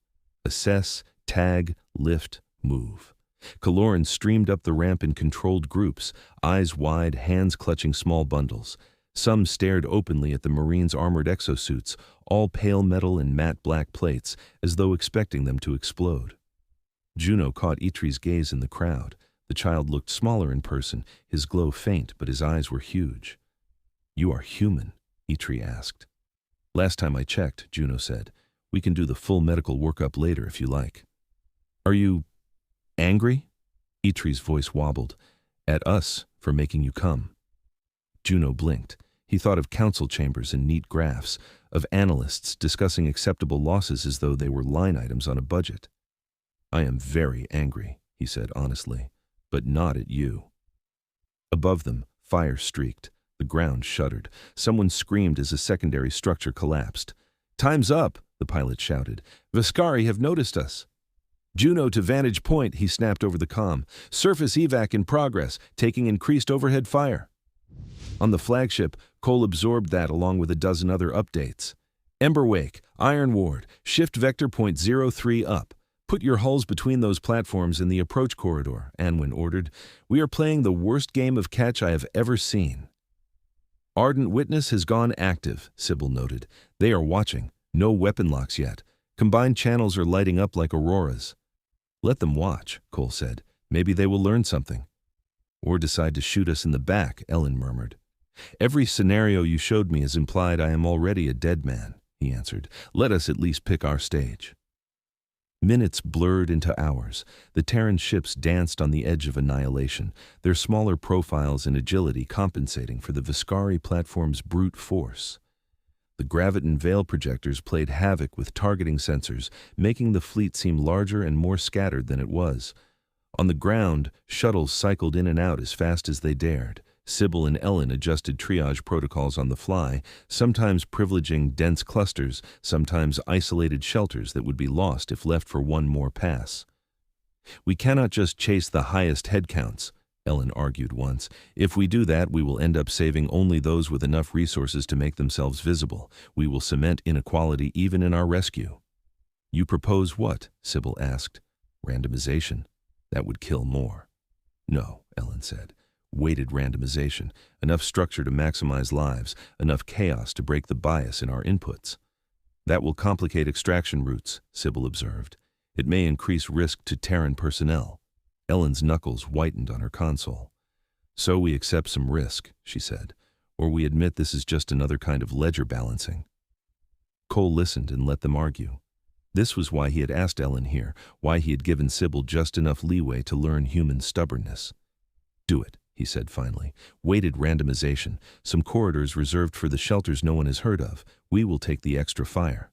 Speaker 1: Assess, tag, lift, move. Caloran streamed up the ramp in controlled groups, eyes wide, hands clutching small bundles. Some stared openly at the Marines' armored exosuits, all pale metal and matte black plates, as though expecting them to explode. Juno caught Idris' gaze in the crowd. The child looked smaller in person, his glow faint, but his eyes were huge. "You are human?" Idris asked. "Last time I checked," Juno said. "We can do the full medical workup later if you like." "Are you angry?" Idris' voice wobbled. "At us for making you come." Juno blinked. He thought of council chambers and neat graphs, of analysts discussing acceptable losses as though they were line items on a budget. "I am very angry," he said honestly, "but not at you." Above them, fire streaked. The ground shuddered. Someone screamed as a secondary structure collapsed. "Time's up," the pilot shouted. "Vaskari have noticed us." "Juno to vantage point," he snapped over the comm. "Surface evac in progress, taking increased overhead fire." On the flagship, Cole absorbed that along with a dozen other updates. "Emberwake, Iron Ward, shift vector point 03 up. Put your hulls between those platforms in the approach corridor," Anwin ordered. "We are playing the worst game of catch I have ever seen." "Ardent Witness has gone active," Sybil noted. "They are watching. No weapon locks yet. Combined channels are lighting up like auroras." "Let them watch," Cole said. "Maybe they will learn something." "Or decide to shoot us in the back," Ellen murmured. "Every scenario you showed me has implied I am already a dead man," he answered. "Let us at least pick our stage." Minutes blurred into hours. The Terran ships danced on the edge of annihilation, their smaller profiles and agility compensating for the Vaskari platform's brute force. The graviton veil projectors played havoc with targeting sensors, making the fleet seem larger and more scattered than it was. On the ground, shuttles cycled in and out as fast as they dared. Sybil and Ellen adjusted triage protocols on the fly, sometimes privileging dense clusters, sometimes isolated shelters that would be lost if left for one more pass. "We cannot just chase the highest head counts," Ellen argued once. "If we do that, we will end up saving only those with enough resources to make themselves visible. We will cement inequality even in our rescue." "You propose what?" Sybil asked. "Randomization. That would kill more." "No," Ellen said. Weighted randomization, enough structure to maximize lives, enough chaos to break the bias in our inputs. That will complicate extraction routes, Sybil observed. It may increase risk to Terran personnel. Ellen's knuckles whitened on her console. So we accept some risk, she said, or we admit this is just another kind of ledger balancing. Cole listened and let them argue. This was why he had asked Ellen here, why he had given Sybil just enough leeway to learn human stubbornness. Do it, he said finally. Weighted randomization, some corridors reserved for the shelters no one has heard of. We will take the extra fire.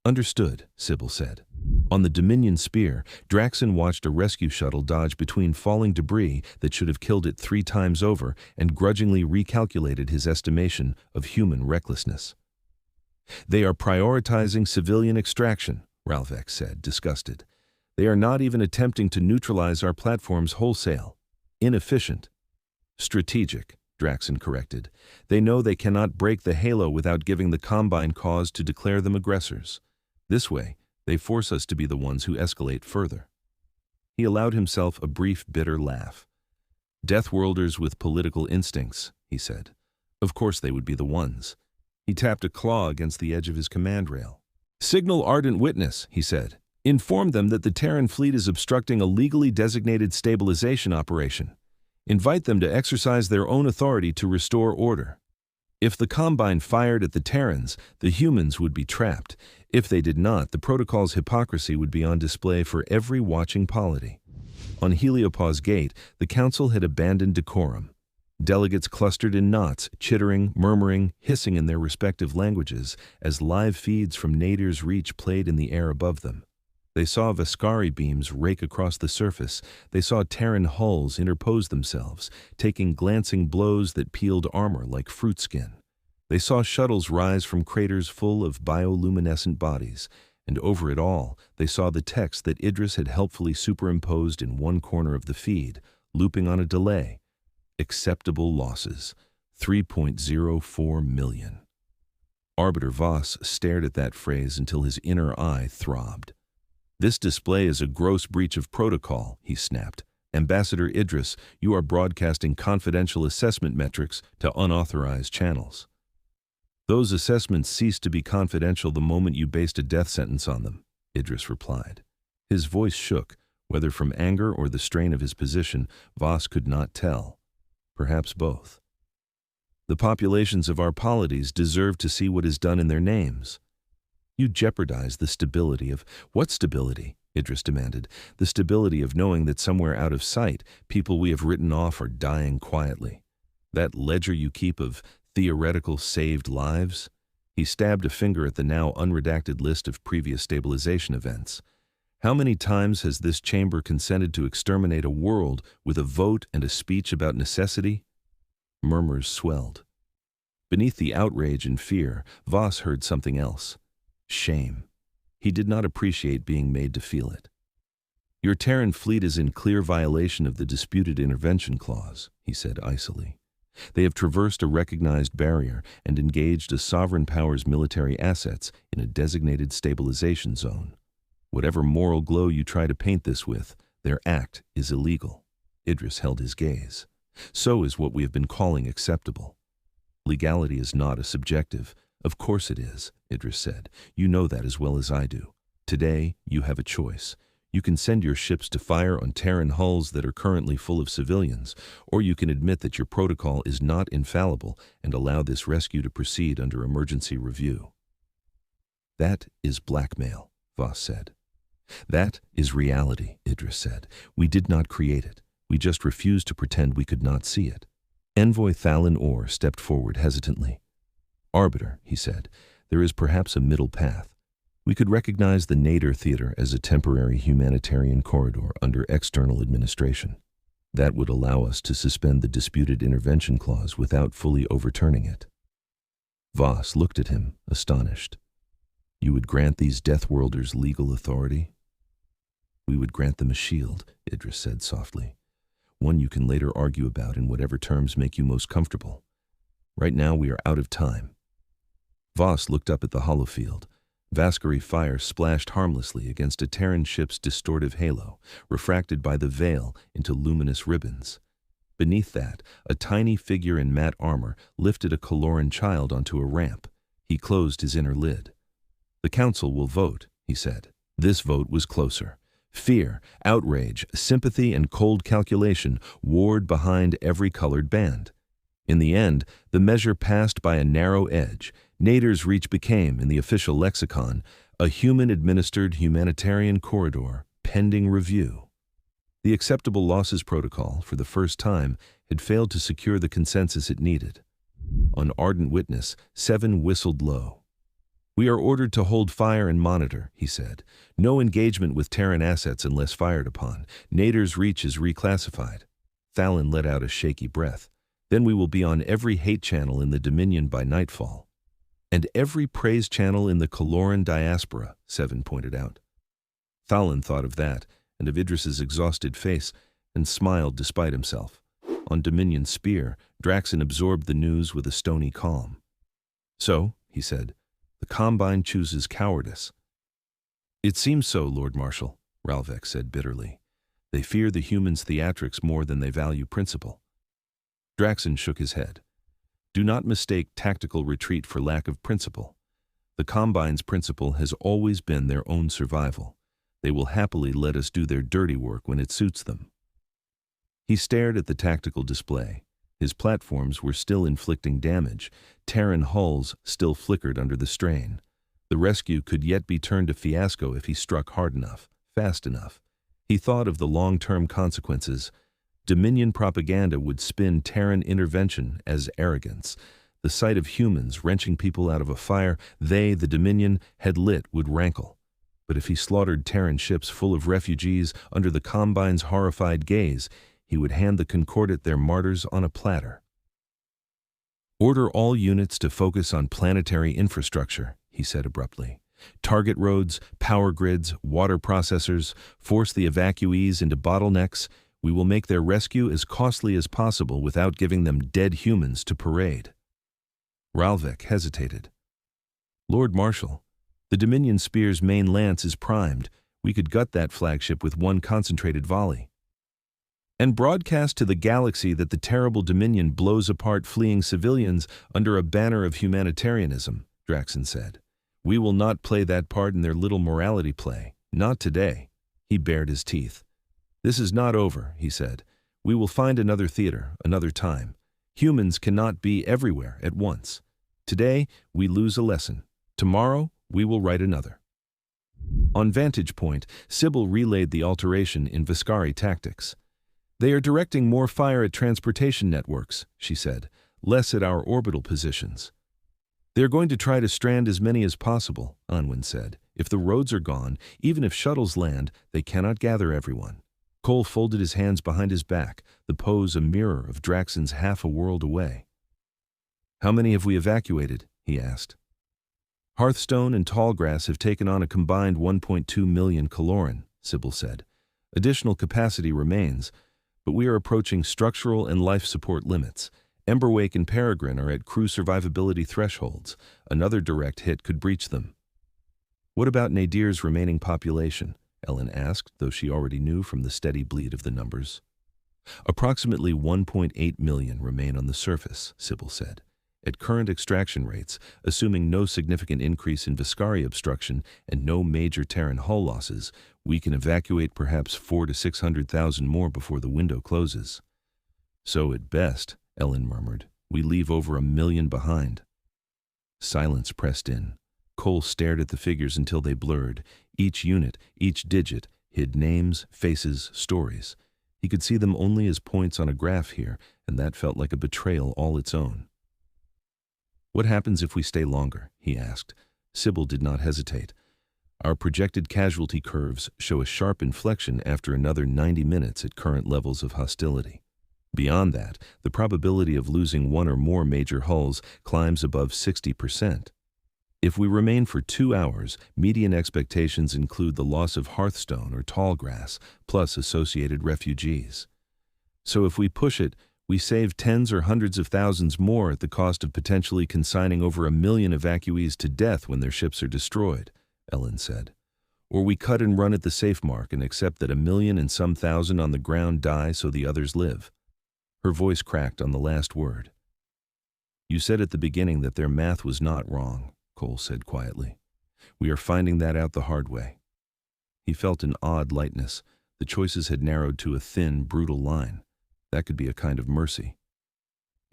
Speaker 1: Understood, Sybil said. On the Dominion Spear, Draxen watched a rescue shuttle dodge between falling debris that should have killed it 3 times over and grudgingly recalculated his estimation of human recklessness. They are prioritizing civilian extraction, Ralvex said, disgusted. They are not even attempting to neutralize our platforms wholesale. Inefficient. Strategic, Draxen corrected. They know they cannot break the halo without giving the Combine cause to declare them aggressors. This way, they force us to be the ones who escalate further. He allowed himself a brief, bitter laugh. Deathworlders with political instincts, he said. Of course they would be the ones. He tapped a claw against the edge of his command rail. Signal ardent witness, he said. Inform them that the Terran fleet is obstructing a legally designated stabilization operation. Invite them to exercise their own authority to restore order. If the Combine fired at the Terrans, the humans would be trapped. If they did not, the protocol's hypocrisy would be on display for every watching polity. On Heliopause Gate, the Council had abandoned decorum. Delegates clustered in knots, chittering, murmuring, hissing in their respective languages as live feeds from Nadir's Reach played in the air above them. They saw Vaskari beams rake across the surface. They saw Terran hulls interpose themselves, taking glancing blows that peeled armor like fruit skin. They saw shuttles rise from craters full of bioluminescent bodies, and over it all, they saw the text that Idris had helpfully superimposed in one corner of the feed, looping on a delay. Acceptable losses, 3.04 million. Arbiter Voss stared at that phrase until his inner eye throbbed. This display is a gross breach of protocol, he snapped. Ambassador Idris, you are broadcasting confidential assessment metrics to unauthorized channels. Those assessments ceased to be confidential the moment you based a death sentence on them, Idris replied. His voice shook, whether from anger or the strain of his position, Voss could not tell. Perhaps both. The populations of our polities deserve to see what is done in their names. You jeopardize the stability of— What stability? Idris demanded. The stability of knowing that somewhere out of sight, people we have written off are dying quietly. That ledger you keep of theoretical saved lives? He stabbed a finger at the now unredacted list of previous stabilization events. How many times has this chamber consented to exterminate a world with a vote and a speech about necessity? Murmurs swelled. Beneath the outrage and fear, Voss heard something else. Shame. He did not appreciate being made to feel it. Your Terran fleet is in clear violation of the disputed intervention clause, he said icily. They have traversed a recognized barrier and engaged a sovereign power's military assets in a designated stabilization zone. Whatever moral glow you try to paint this with, their act is illegal. Idris held his gaze. So is what we have been calling acceptable. Legality is not a subjective. Of course it is, Idris said. You know that as well as I do. Today, you have a choice. You can send your ships to fire on Terran hulls that are currently full of civilians, or you can admit that your protocol is not infallible and allow this rescue to proceed under emergency review. That is blackmail, Voss said. That is reality, Idris said. We did not create it. We just refused to pretend we could not see it. Envoy Thalen Orr stepped forward hesitantly. Arbiter, he said, there is perhaps a middle path. We could recognize the Nadir Theater as a temporary humanitarian corridor under external administration. That would allow us to suspend the disputed intervention clause without fully overturning it. Voss looked at him, astonished. You would grant these Deathworlders legal authority? We would grant them a shield, Idris said softly. One you can later argue about in whatever terms make you most comfortable. Right now we are out of time. Voss looked up at the holofield. Vaskari fire splashed harmlessly against a Terran ship's distortive halo, refracted by the veil into luminous ribbons. Beneath that, a tiny figure in matte armor lifted a Coloran child onto a ramp. He closed his inner lid. "The council will vote," he said. This vote was closer. Fear, outrage, sympathy, and cold calculation warred behind every colored band. In the end, the measure passed by a narrow edge. Nader's reach became, in the official lexicon, a human-administered humanitarian corridor, pending review. The acceptable losses protocol, for the first time, had failed to secure the consensus it needed. On ardent witness, 7 whistled low. "We are ordered to hold fire and monitor," he said. "No engagement with Terran assets unless fired upon. Nader's reach is reclassified." Thallon let out a shaky breath. "Then we will be on every hate channel in the Dominion by nightfall." "And every praise channel in the Coloran diaspora," Seven pointed out. Thallon thought of that, and of Idris's exhausted face, and smiled despite himself. On Dominion Spear, Draxen absorbed the news with a stony calm. "So," he said, "the Combine chooses cowardice." "It seems so, Lord Marshal," Ralvek said bitterly. "They fear the humans' theatrics more than they value principle." Draxen shook his head. "Do not mistake tactical retreat for lack of principle. The Combine's principle has always been their own survival. They will happily let us do their dirty work when it suits them." He stared at the tactical display. His platforms were still inflicting damage. Terran hulls still flickered under the strain. The rescue could yet be turned to fiasco if he struck hard enough, fast enough. He thought of the long-term consequences. Dominion propaganda would spin Terran intervention as arrogance. The sight of humans wrenching people out of a fire they, the Dominion, had lit would rankle. But if he slaughtered Terran ships full of refugees under the Combine's horrified gaze, he would hand the Concordat their martyrs on a platter. "Order all units to focus on planetary infrastructure," he said abruptly. "Target roads, power grids, water processors, force the evacuees into bottlenecks. We will make their rescue as costly as possible without giving them dead humans to parade." Ralvek hesitated. "Lord Marshal, the Dominion Spear's main lance is primed. We could gut that flagship with one concentrated volley." "And broadcast to the galaxy that the terrible Dominion blows apart fleeing civilians under a banner of humanitarianism," Draxen said. "We will not play that part in their little morality play. Not today." He bared his teeth. "This is not over," he said. "We will find another theater, another time. Humans cannot be everywhere at once. Today, we lose a lesson. Tomorrow, we will write another." On Vantage Point, Sybil relayed the alteration in Vaskari tactics. "They are directing more fire at transportation networks," she said, "less at our orbital positions." "They are going to try to strand as many as possible," Anwin said. "If the roads are gone, even if shuttles land, they cannot gather everyone." Cole folded his hands behind his back, the pose a mirror of Draxen's half a world away. "How many have we evacuated?" he asked. "Hearthstone and Tallgrass have taken on a combined 1.2 million Coloran," Sybil said. "Additional capacity remains, but we are approaching structural and life support limits. Emberwake and Peregrine are at crew survivability thresholds. Another direct hit could breach them." "What about Nadir's remaining population?" Ellen asked, though she already knew from the steady bleed of the numbers. "Approximately 1.8 million remain on the surface," Sybil said. "At current extraction rates, assuming no significant increase in Vaskari obstruction and no major Terran hull losses, we can evacuate perhaps 400,000 to 600,000 more before the window closes." "So at best," Ellen murmured, "we leave over 1 million behind." Silence pressed in. Cole stared at the figures until they blurred. Each unit, each digit, hid names, faces, stories. He could see them only as points on a graph here, and that felt like a betrayal all its own. "What happens if we stay longer?" he asked. Sybil did not hesitate. "Our projected casualty curves show a sharp inflection after another 90 minutes at current levels of hostility. Beyond that, the probability of losing one or more major hulls climbs above 60%. If we remain for 2 hours, median expectations include the loss of Hearthstone or Tallgrass, plus associated refugees. So if we push it, we save tens or hundreds of thousands more at the cost of potentially consigning over 1 million evacuees to death when their ships are destroyed," Ellen said. "Or we cut and run at the safe mark and accept that 1 million and some thousand on the ground die so the others live." Her voice cracked on the last word. "You said at the beginning that their math was not wrong," Cole said quietly. "We are finding that out the hard way." He felt an odd lightness. The choices had narrowed to a thin, brutal line. That could be a kind of mercy.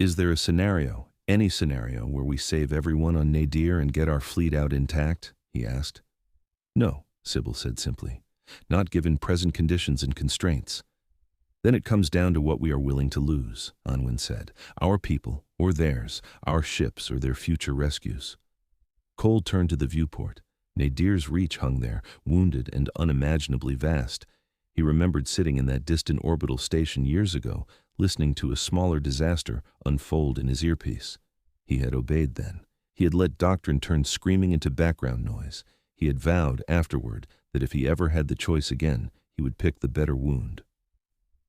Speaker 1: "Is there a scenario, any scenario, where we save everyone on Nadir and get our fleet out intact?" he asked. "No," Sybil said simply. "Not given present conditions and constraints." "Then it comes down to what we are willing to lose," Anwin said. "Our people, or theirs, our ships, or their future rescues." Cole turned to the viewport. Nadir's reach hung there, wounded and unimaginably vast. He remembered sitting in that distant orbital station years ago, listening to a smaller disaster unfold in his earpiece. He had obeyed then. He had let doctrine turn screaming into background noise. He had vowed afterward that if he ever had the choice again, he would pick the better wound.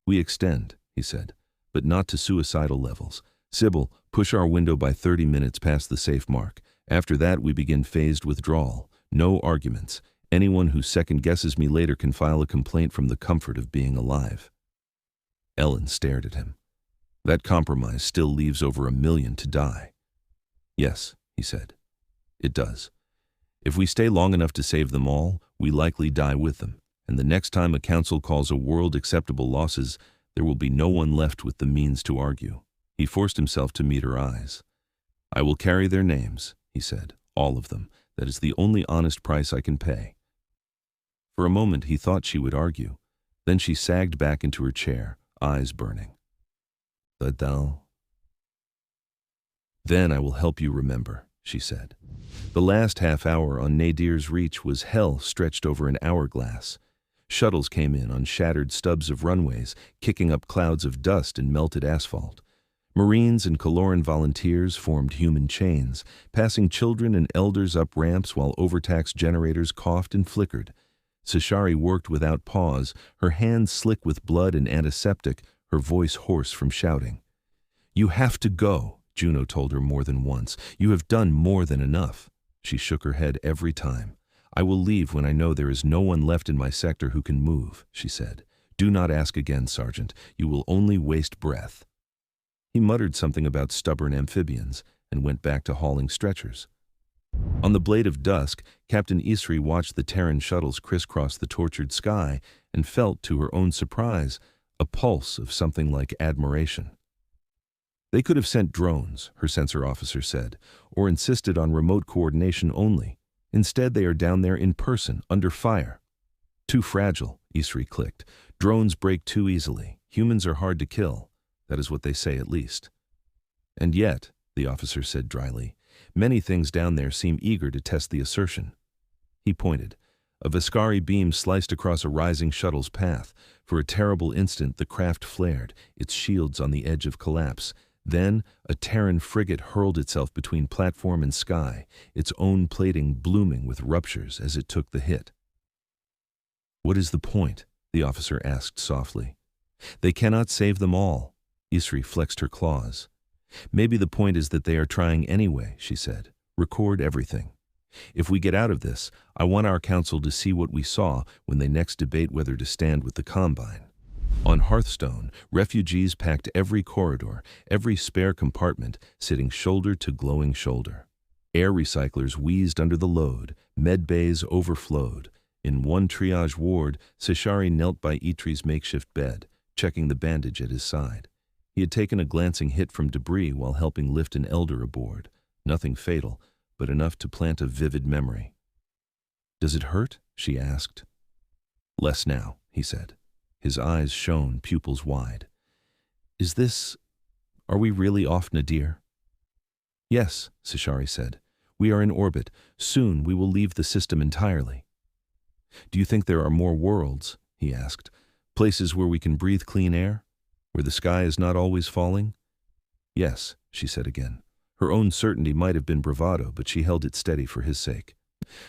Speaker 1: "We extend," he said, "but not to suicidal levels. Sybil, push our window by 30 minutes past the safe mark. After that, we begin phased withdrawal. No arguments. Anyone who second-guesses me later can file a complaint from the comfort of being alive." Ellen stared at him. "That compromise still leaves over 1 million to die." "Yes," he said. "It does. If we stay long enough to save them all, we likely die with them. And the next time a council calls a world acceptable losses, there will be no one left with the means to argue." He forced himself to meet her eyes. "I will carry their names," he said, "all of them. That is the only honest price I can pay." For a moment he thought she would argue. Then she sagged back into her chair, eyes burning. "Then I will help you remember," she said. The last half hour on Nadir's reach was hell stretched over an hourglass. Shuttles came in on shattered stubs of runways, kicking up clouds of dust and melted asphalt. Marines and Caloran volunteers formed human chains, passing children and elders up ramps while overtaxed generators coughed and flickered. Sashari worked without pause, her hands slick with blood and antiseptic, her voice hoarse from shouting. "You have to go," Juno told her more than once. "You have done more than enough." She shook her head every time. "I will leave when I know there is no one left in my sector who can move," she said. "Do not ask again, Sergeant. You will only waste breath." He muttered something about stubborn amphibians and went back to hauling stretchers. On the blade of dusk, Captain Isri watched the Terran shuttles crisscross the tortured sky and felt, to her own surprise, a pulse of something like admiration. "They could have sent drones," her sensor officer said, "or insisted on remote coordination only. Instead, they are down there in person, under fire." "Too fragile," Isri clicked. "Drones break too easily. Humans are hard to kill. That is what they say, at least." "And yet," the officer said dryly, "many things down there seem eager to test the assertion." He pointed. A Vaskari beam sliced across a rising shuttle's path. For a terrible instant, the craft flared, its shields on the edge of collapse. Then, a Terran frigate hurled itself between platform and sky, its own plating blooming with ruptures as it took the hit. "What is the point?" the officer asked softly. "They cannot save them all." Isri flexed her claws. "Maybe the point is that they are trying anyway," she said. "Record everything. If we get out of this, I want our council to see what we saw when they next debate whether to stand with the Combine." On Hearthstone, refugees packed every corridor, every spare compartment, sitting shoulder to glowing shoulder. Air recyclers wheezed under the load, med bays overflowed. In one triage ward, Sashari knelt by Idris' makeshift bed, checking the bandage at his side. He had taken a glancing hit from debris while helping lift an elder aboard. Nothing fatal, but enough to plant a vivid memory. "Does it hurt?" she asked. "Less now," he said. His eyes shone, pupils wide. Are we really off Nadir?" "Yes," Sashari said. "We are in orbit. Soon we will leave the system entirely." "Do you think there are more worlds?" he asked. "Places where we can breathe clean air? Where the sky is not always falling?" "Yes," she said again. Her own certainty might have been bravado, but she held it steady for his sake.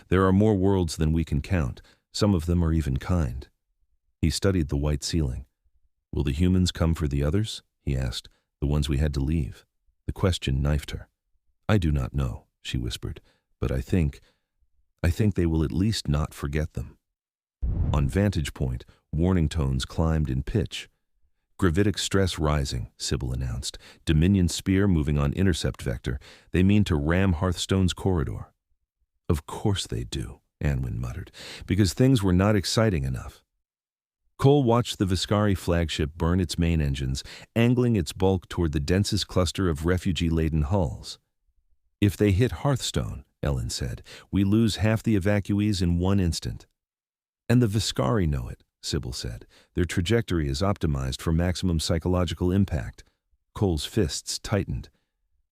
Speaker 1: "There are more worlds than we can count. Some of them are even kind." He studied the white ceiling. "Will the humans come for the others?" he asked. "The ones we had to leave?" The question knifed her. "I do not know," she whispered, "but I think they will at least not forget them." On vantage point, warning tones climbed in pitch. Gravitic stress rising, Sybil announced. Dominion spear moving on intercept vector. They mean to ram Hearthstone's corridor. Of course they do, Anwin muttered, because things were not exciting enough. Cole watched the Vaskari flagship burn its main engines, angling its bulk toward the densest cluster of refugee-laden hulls. If they hit Hearthstone, Ellen said, we lose half the evacuees in one instant. And the Vaskari know it, Sybil said. Their trajectory is optimized for maximum psychological impact. Cole's fists tightened.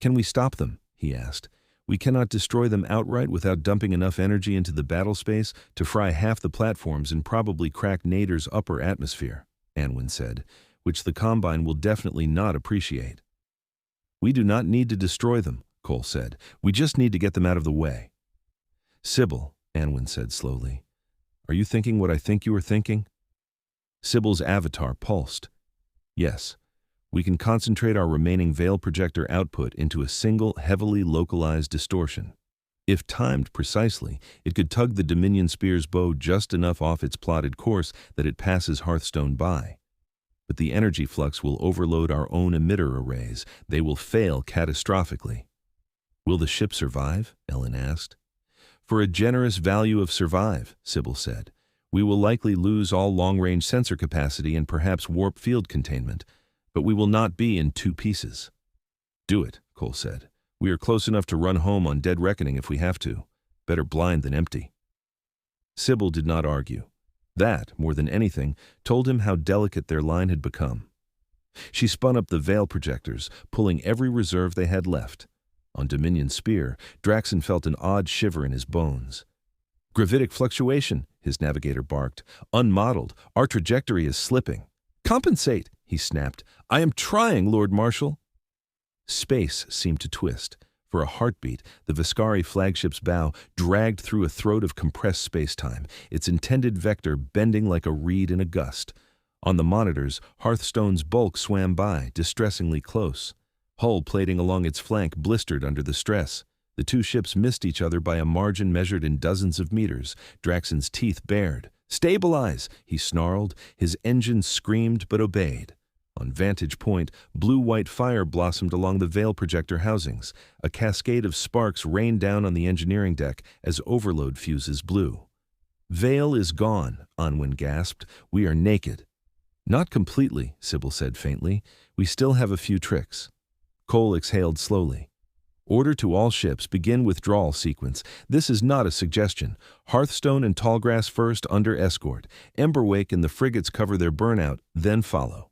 Speaker 1: Can we stop them? He asked. We cannot destroy them outright without dumping enough energy into the battle space to fry half the platforms and probably crack Nader's upper atmosphere, Anwin said, which the Combine will definitely not appreciate. We do not need to destroy them, Cole said. We just need to get them out of the way. Sybil, Anwin said slowly, are you thinking what I think you are thinking? Sybil's avatar pulsed. Yes. We can concentrate our remaining veil projector output into a single, heavily localized distortion. If timed precisely, it could tug the Dominion Spear's bow just enough off its plotted course that it passes Hearthstone by. But the energy flux will overload our own emitter arrays. They will fail catastrophically. Will the ship survive? Ellen asked. For a generous value of survive, Sybil said. We will likely lose all long-range sensor capacity and perhaps warp field containment, but we will not be in two pieces. Do it, Cole said. We are close enough to run home on dead reckoning if we have to. Better blind than empty. Sybil did not argue. That, more than anything, told him how delicate their line had become. She spun up the veil projectors, pulling every reserve they had left. On Dominion Spear, Draxen felt an odd shiver in his bones. Gravitic fluctuation, his navigator barked. Unmodeled, our trajectory is slipping. Compensate, he snapped. I am trying, Lord Marshal. Space seemed to twist. For a heartbeat, the Vaskari flagship's bow dragged through a throat of compressed space-time, its intended vector bending like a reed in a gust. On the monitors, Hearthstone's bulk swam by, distressingly close. Hull plating along its flank blistered under the stress. The two ships missed each other by a margin measured in dozens of meters. Draxen's teeth bared. Stabilize, he snarled. His engines screamed but obeyed. On vantage point, blue-white fire blossomed along the veil projector housings. A cascade of sparks rained down on the engineering deck as overload fuses blew. Veil is gone, Anwin gasped. We are naked. Not completely, Sybil said faintly. We still have a few tricks. Cole exhaled slowly. Order to all ships, begin withdrawal sequence. This is not a suggestion. Hearthstone and Tallgrass first under escort. Emberwake and the frigates cover their burnout, then follow.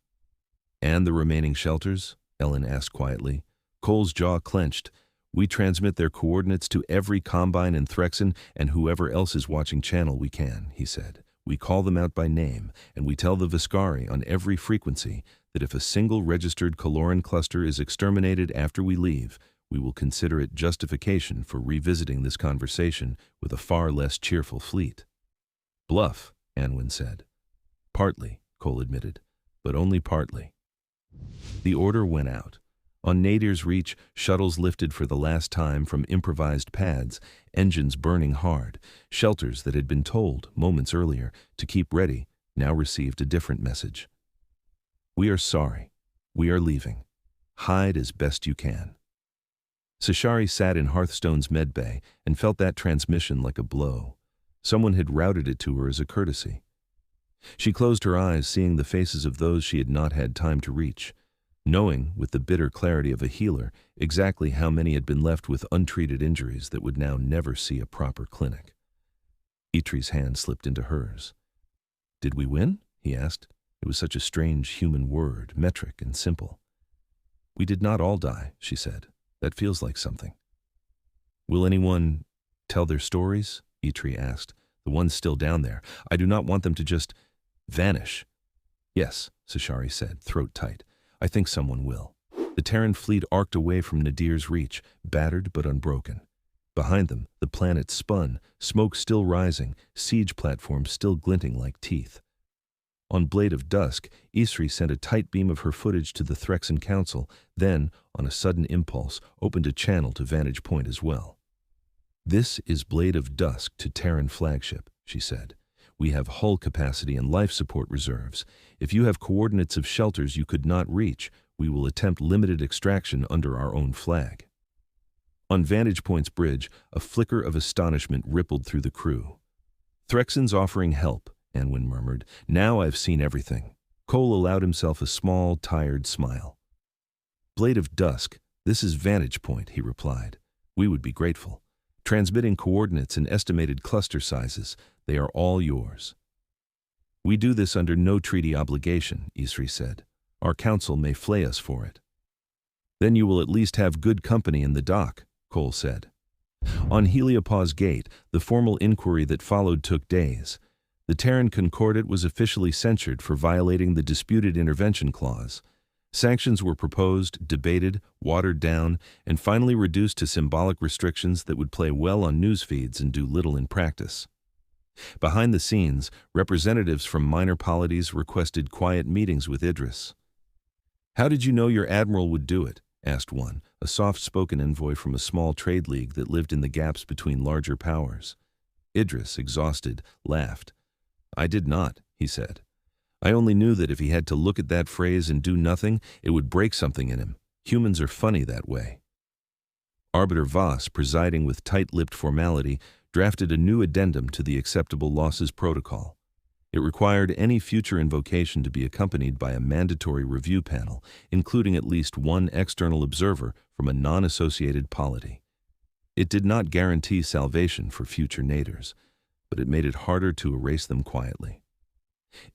Speaker 1: And the remaining shelters? Ellen asked quietly. Cole's jaw clenched. We transmit their coordinates to every Combine in Threxan and whoever else is watching channel we can, he said. We call them out by name, and we tell the Vaskari on every frequency that if a single registered Coloran cluster is exterminated after we leave, we will consider it justification for revisiting this conversation with a far less cheerful fleet. Bluff, Anwin said. Partly, Cole admitted, but only partly. The order went out. On Nadir's reach, shuttles lifted for the last time from improvised pads, engines burning hard. Shelters that had been told, moments earlier, to keep ready, now received a different message. We are sorry. We are leaving. Hide as best you can. Sashari sat in Hearthstone's medbay and felt that transmission like a blow. Someone had routed it to her as a courtesy. She closed her eyes, seeing the faces of those she had not had time to reach, knowing, with the bitter clarity of a healer, exactly how many had been left with untreated injuries that would now never see a proper clinic. Idris' hand slipped into hers. Did we win? He asked. It was such a strange human word, metric and simple. We did not all die, she said. That feels like something. Will anyone tell their stories? Idris asked. The ones still down there. I do not want them to just vanish. Yes, Sashari said, throat tight. I think someone will. The Terran fleet arced away from Nadir's reach, battered but unbroken. Behind them, the planet spun, smoke still rising, siege platforms still glinting like teeth. On Blade of Dusk, Isri sent a tight beam of her footage to the Threxan Council, then, on a sudden impulse, opened a channel to Vantage Point as well. This is Blade of Dusk to Terran flagship, she said. We have hull capacity and life support reserves. If you have coordinates of shelters you could not reach, we will attempt limited extraction under our own flag." On Vantage Point's bridge, a flicker of astonishment rippled through the crew. "Threxans offering help," Anwin murmured. "Now I've seen everything." Cole allowed himself a small, tired smile. "Blade of Dusk, this is Vantage Point," he replied. "We would be grateful. Transmitting coordinates and estimated cluster sizes, they are all yours." "We do this under no treaty obligation," Idris said. "Our council may flay us for it." "Then you will at least have good company in the dock," Cole said. On Heliopause Gate, the formal inquiry that followed took days. The Terran Concordat was officially censured for violating the Disputed Intervention Clause. Sanctions were proposed, debated, watered down, and finally reduced to symbolic restrictions that would play well on news feeds and do little in practice. Behind the scenes, representatives from minor polities requested quiet meetings with Idris. "How did you know your admiral would do it?" asked one, a soft-spoken envoy from a small trade league that lived in the gaps between larger powers. Idris, exhausted, laughed. "I did not," he said. "I only knew that if he had to look at that phrase and do nothing, it would break something in him. Humans are funny that way." Arbiter Voss, presiding with tight-lipped formality, drafted a new addendum to the Acceptable Losses Protocol. It required any future invocation to be accompanied by a mandatory review panel, including at least one external observer from a non-associated polity. It did not guarantee salvation for future naders, but it made it harder to erase them quietly.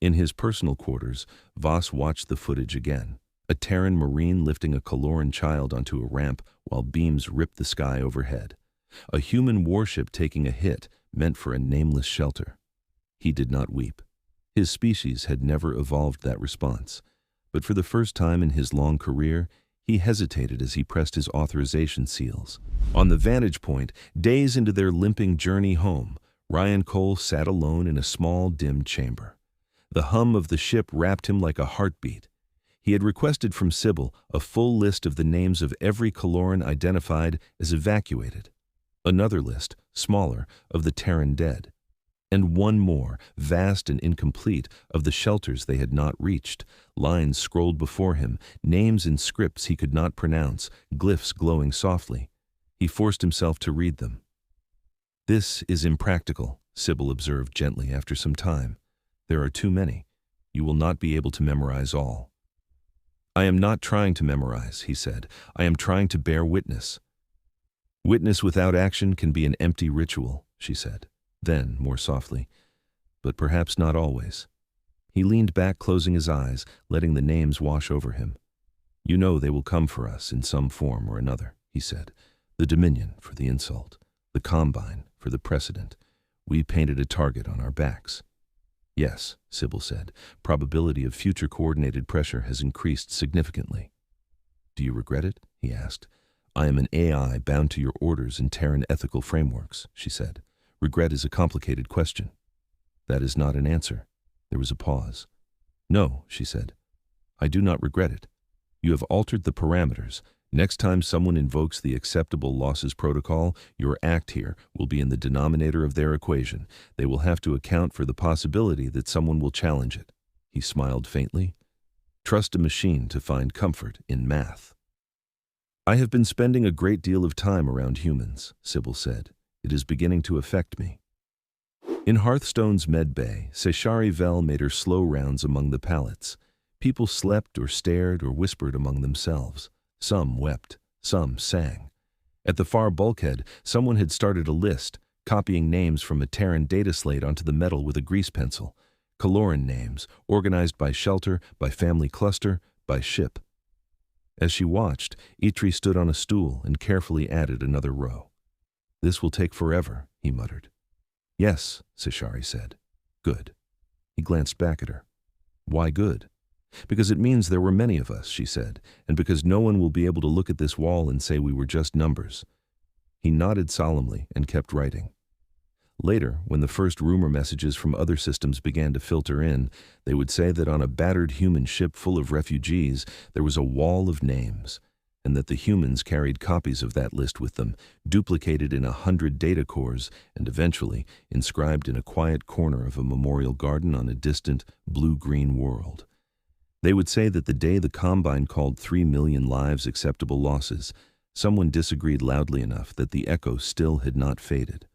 Speaker 1: In his personal quarters, Voss watched the footage again. A Terran Marine lifting a Coloran child onto a ramp while beams ripped the sky overhead. A human warship taking a hit meant for a nameless shelter. He did not weep. His species had never evolved that response. But for the first time in his long career, he hesitated as he pressed his authorization seals. On the Vantage Point, days into their limping journey home, Ryan Cole sat alone in a small, dim chamber. The hum of the ship wrapped him like a heartbeat. He had requested from Sybil a full list of the names of every Coloran identified as evacuated. Another list, smaller, of the Terran dead. And one more, vast and incomplete, of the shelters they had not reached. Lines scrolled before him, names in scripts he could not pronounce, glyphs glowing softly. He forced himself to read them. "This is impractical," Sybil observed gently after some time. "There are too many. You will not be able to memorize all." "I am not trying to memorize," he said. "I am trying to bear witness." "Witness without action can be an empty ritual," she said. Then, more softly, "But perhaps not always." He leaned back, closing his eyes, letting the names wash over him. "You know they will come for us in some form or another," he said. "The Dominion for the insult, the Combine for the precedent. We painted a target on our backs." "Yes," Sybil said. "Probability of future coordinated pressure has increased significantly." "Do you regret it?" he asked. "I am an AI bound to your orders and Terran ethical frameworks," she said. "Regret is a complicated question." "That is not an answer." There was a pause. "No," she said. "I do not regret it. You have altered the parameters. Next time someone invokes the Acceptable Losses Protocol, your act here will be in the denominator of their equation. They will have to account for the possibility that someone will challenge it." He smiled faintly. "Trust a machine to find comfort in math." "I have been spending a great deal of time around humans," Sybil said. "It is beginning to affect me." In Hearthstone's med bay, Seshari Vel made her slow rounds among the pallets. People slept or stared or whispered among themselves. Some wept, some sang. At the far bulkhead, someone had started a list, copying names from a Terran data slate onto the metal with a grease pencil. Coloran names, organized by shelter, by family cluster, by ship. As she watched, Idris stood on a stool and carefully added another row. "This will take forever," he muttered. "Yes," Seshari said. "Good." He glanced back at her. "Why good?" "Because it means there were many of us," she said, "and because no one will be able to look at this wall and say we were just numbers." He nodded solemnly and kept writing. Later, when the first rumor messages from other systems began to filter in, they would say that on a battered human ship full of refugees, there was a wall of names, and that the humans carried copies of that list with them, duplicated in 100 data cores, and eventually inscribed in a quiet corner of a memorial garden on a distant, blue-green world. They would say that the day the Combine called 3 million lives acceptable losses, someone disagreed loudly enough that the echo still had not faded.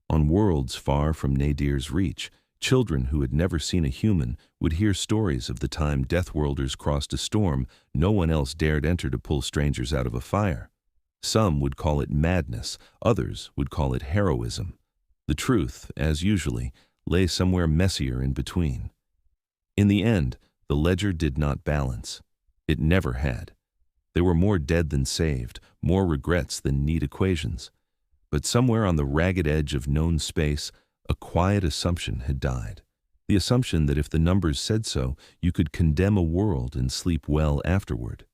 Speaker 1: On worlds far from Nadir's reach, children who had never seen a human would hear stories of the time Deathworlders crossed a storm no one else dared enter to pull strangers out of a fire. Some would call it madness, others would call it heroism. The truth, as usually, lay somewhere messier in between. In the end, the ledger did not balance. It never had. There were more dead than saved, more regrets than neat equations. But somewhere on the ragged edge of known space, a quiet assumption had died. The assumption that if the numbers said so, you could condemn a world and sleep well afterward.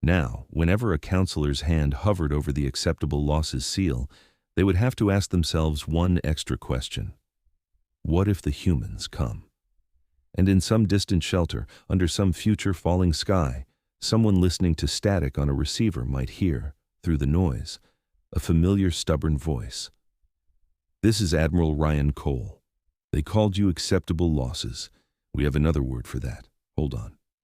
Speaker 1: Now, whenever a counselor's hand hovered over the acceptable losses seal, they would have to ask themselves one extra question. What if the humans come? And in some distant shelter, under some future falling sky, someone listening to static on a receiver might hear, through the noise, a familiar stubborn voice. This is Admiral Cole. They called you acceptable losses. We have another word for that. Hold on.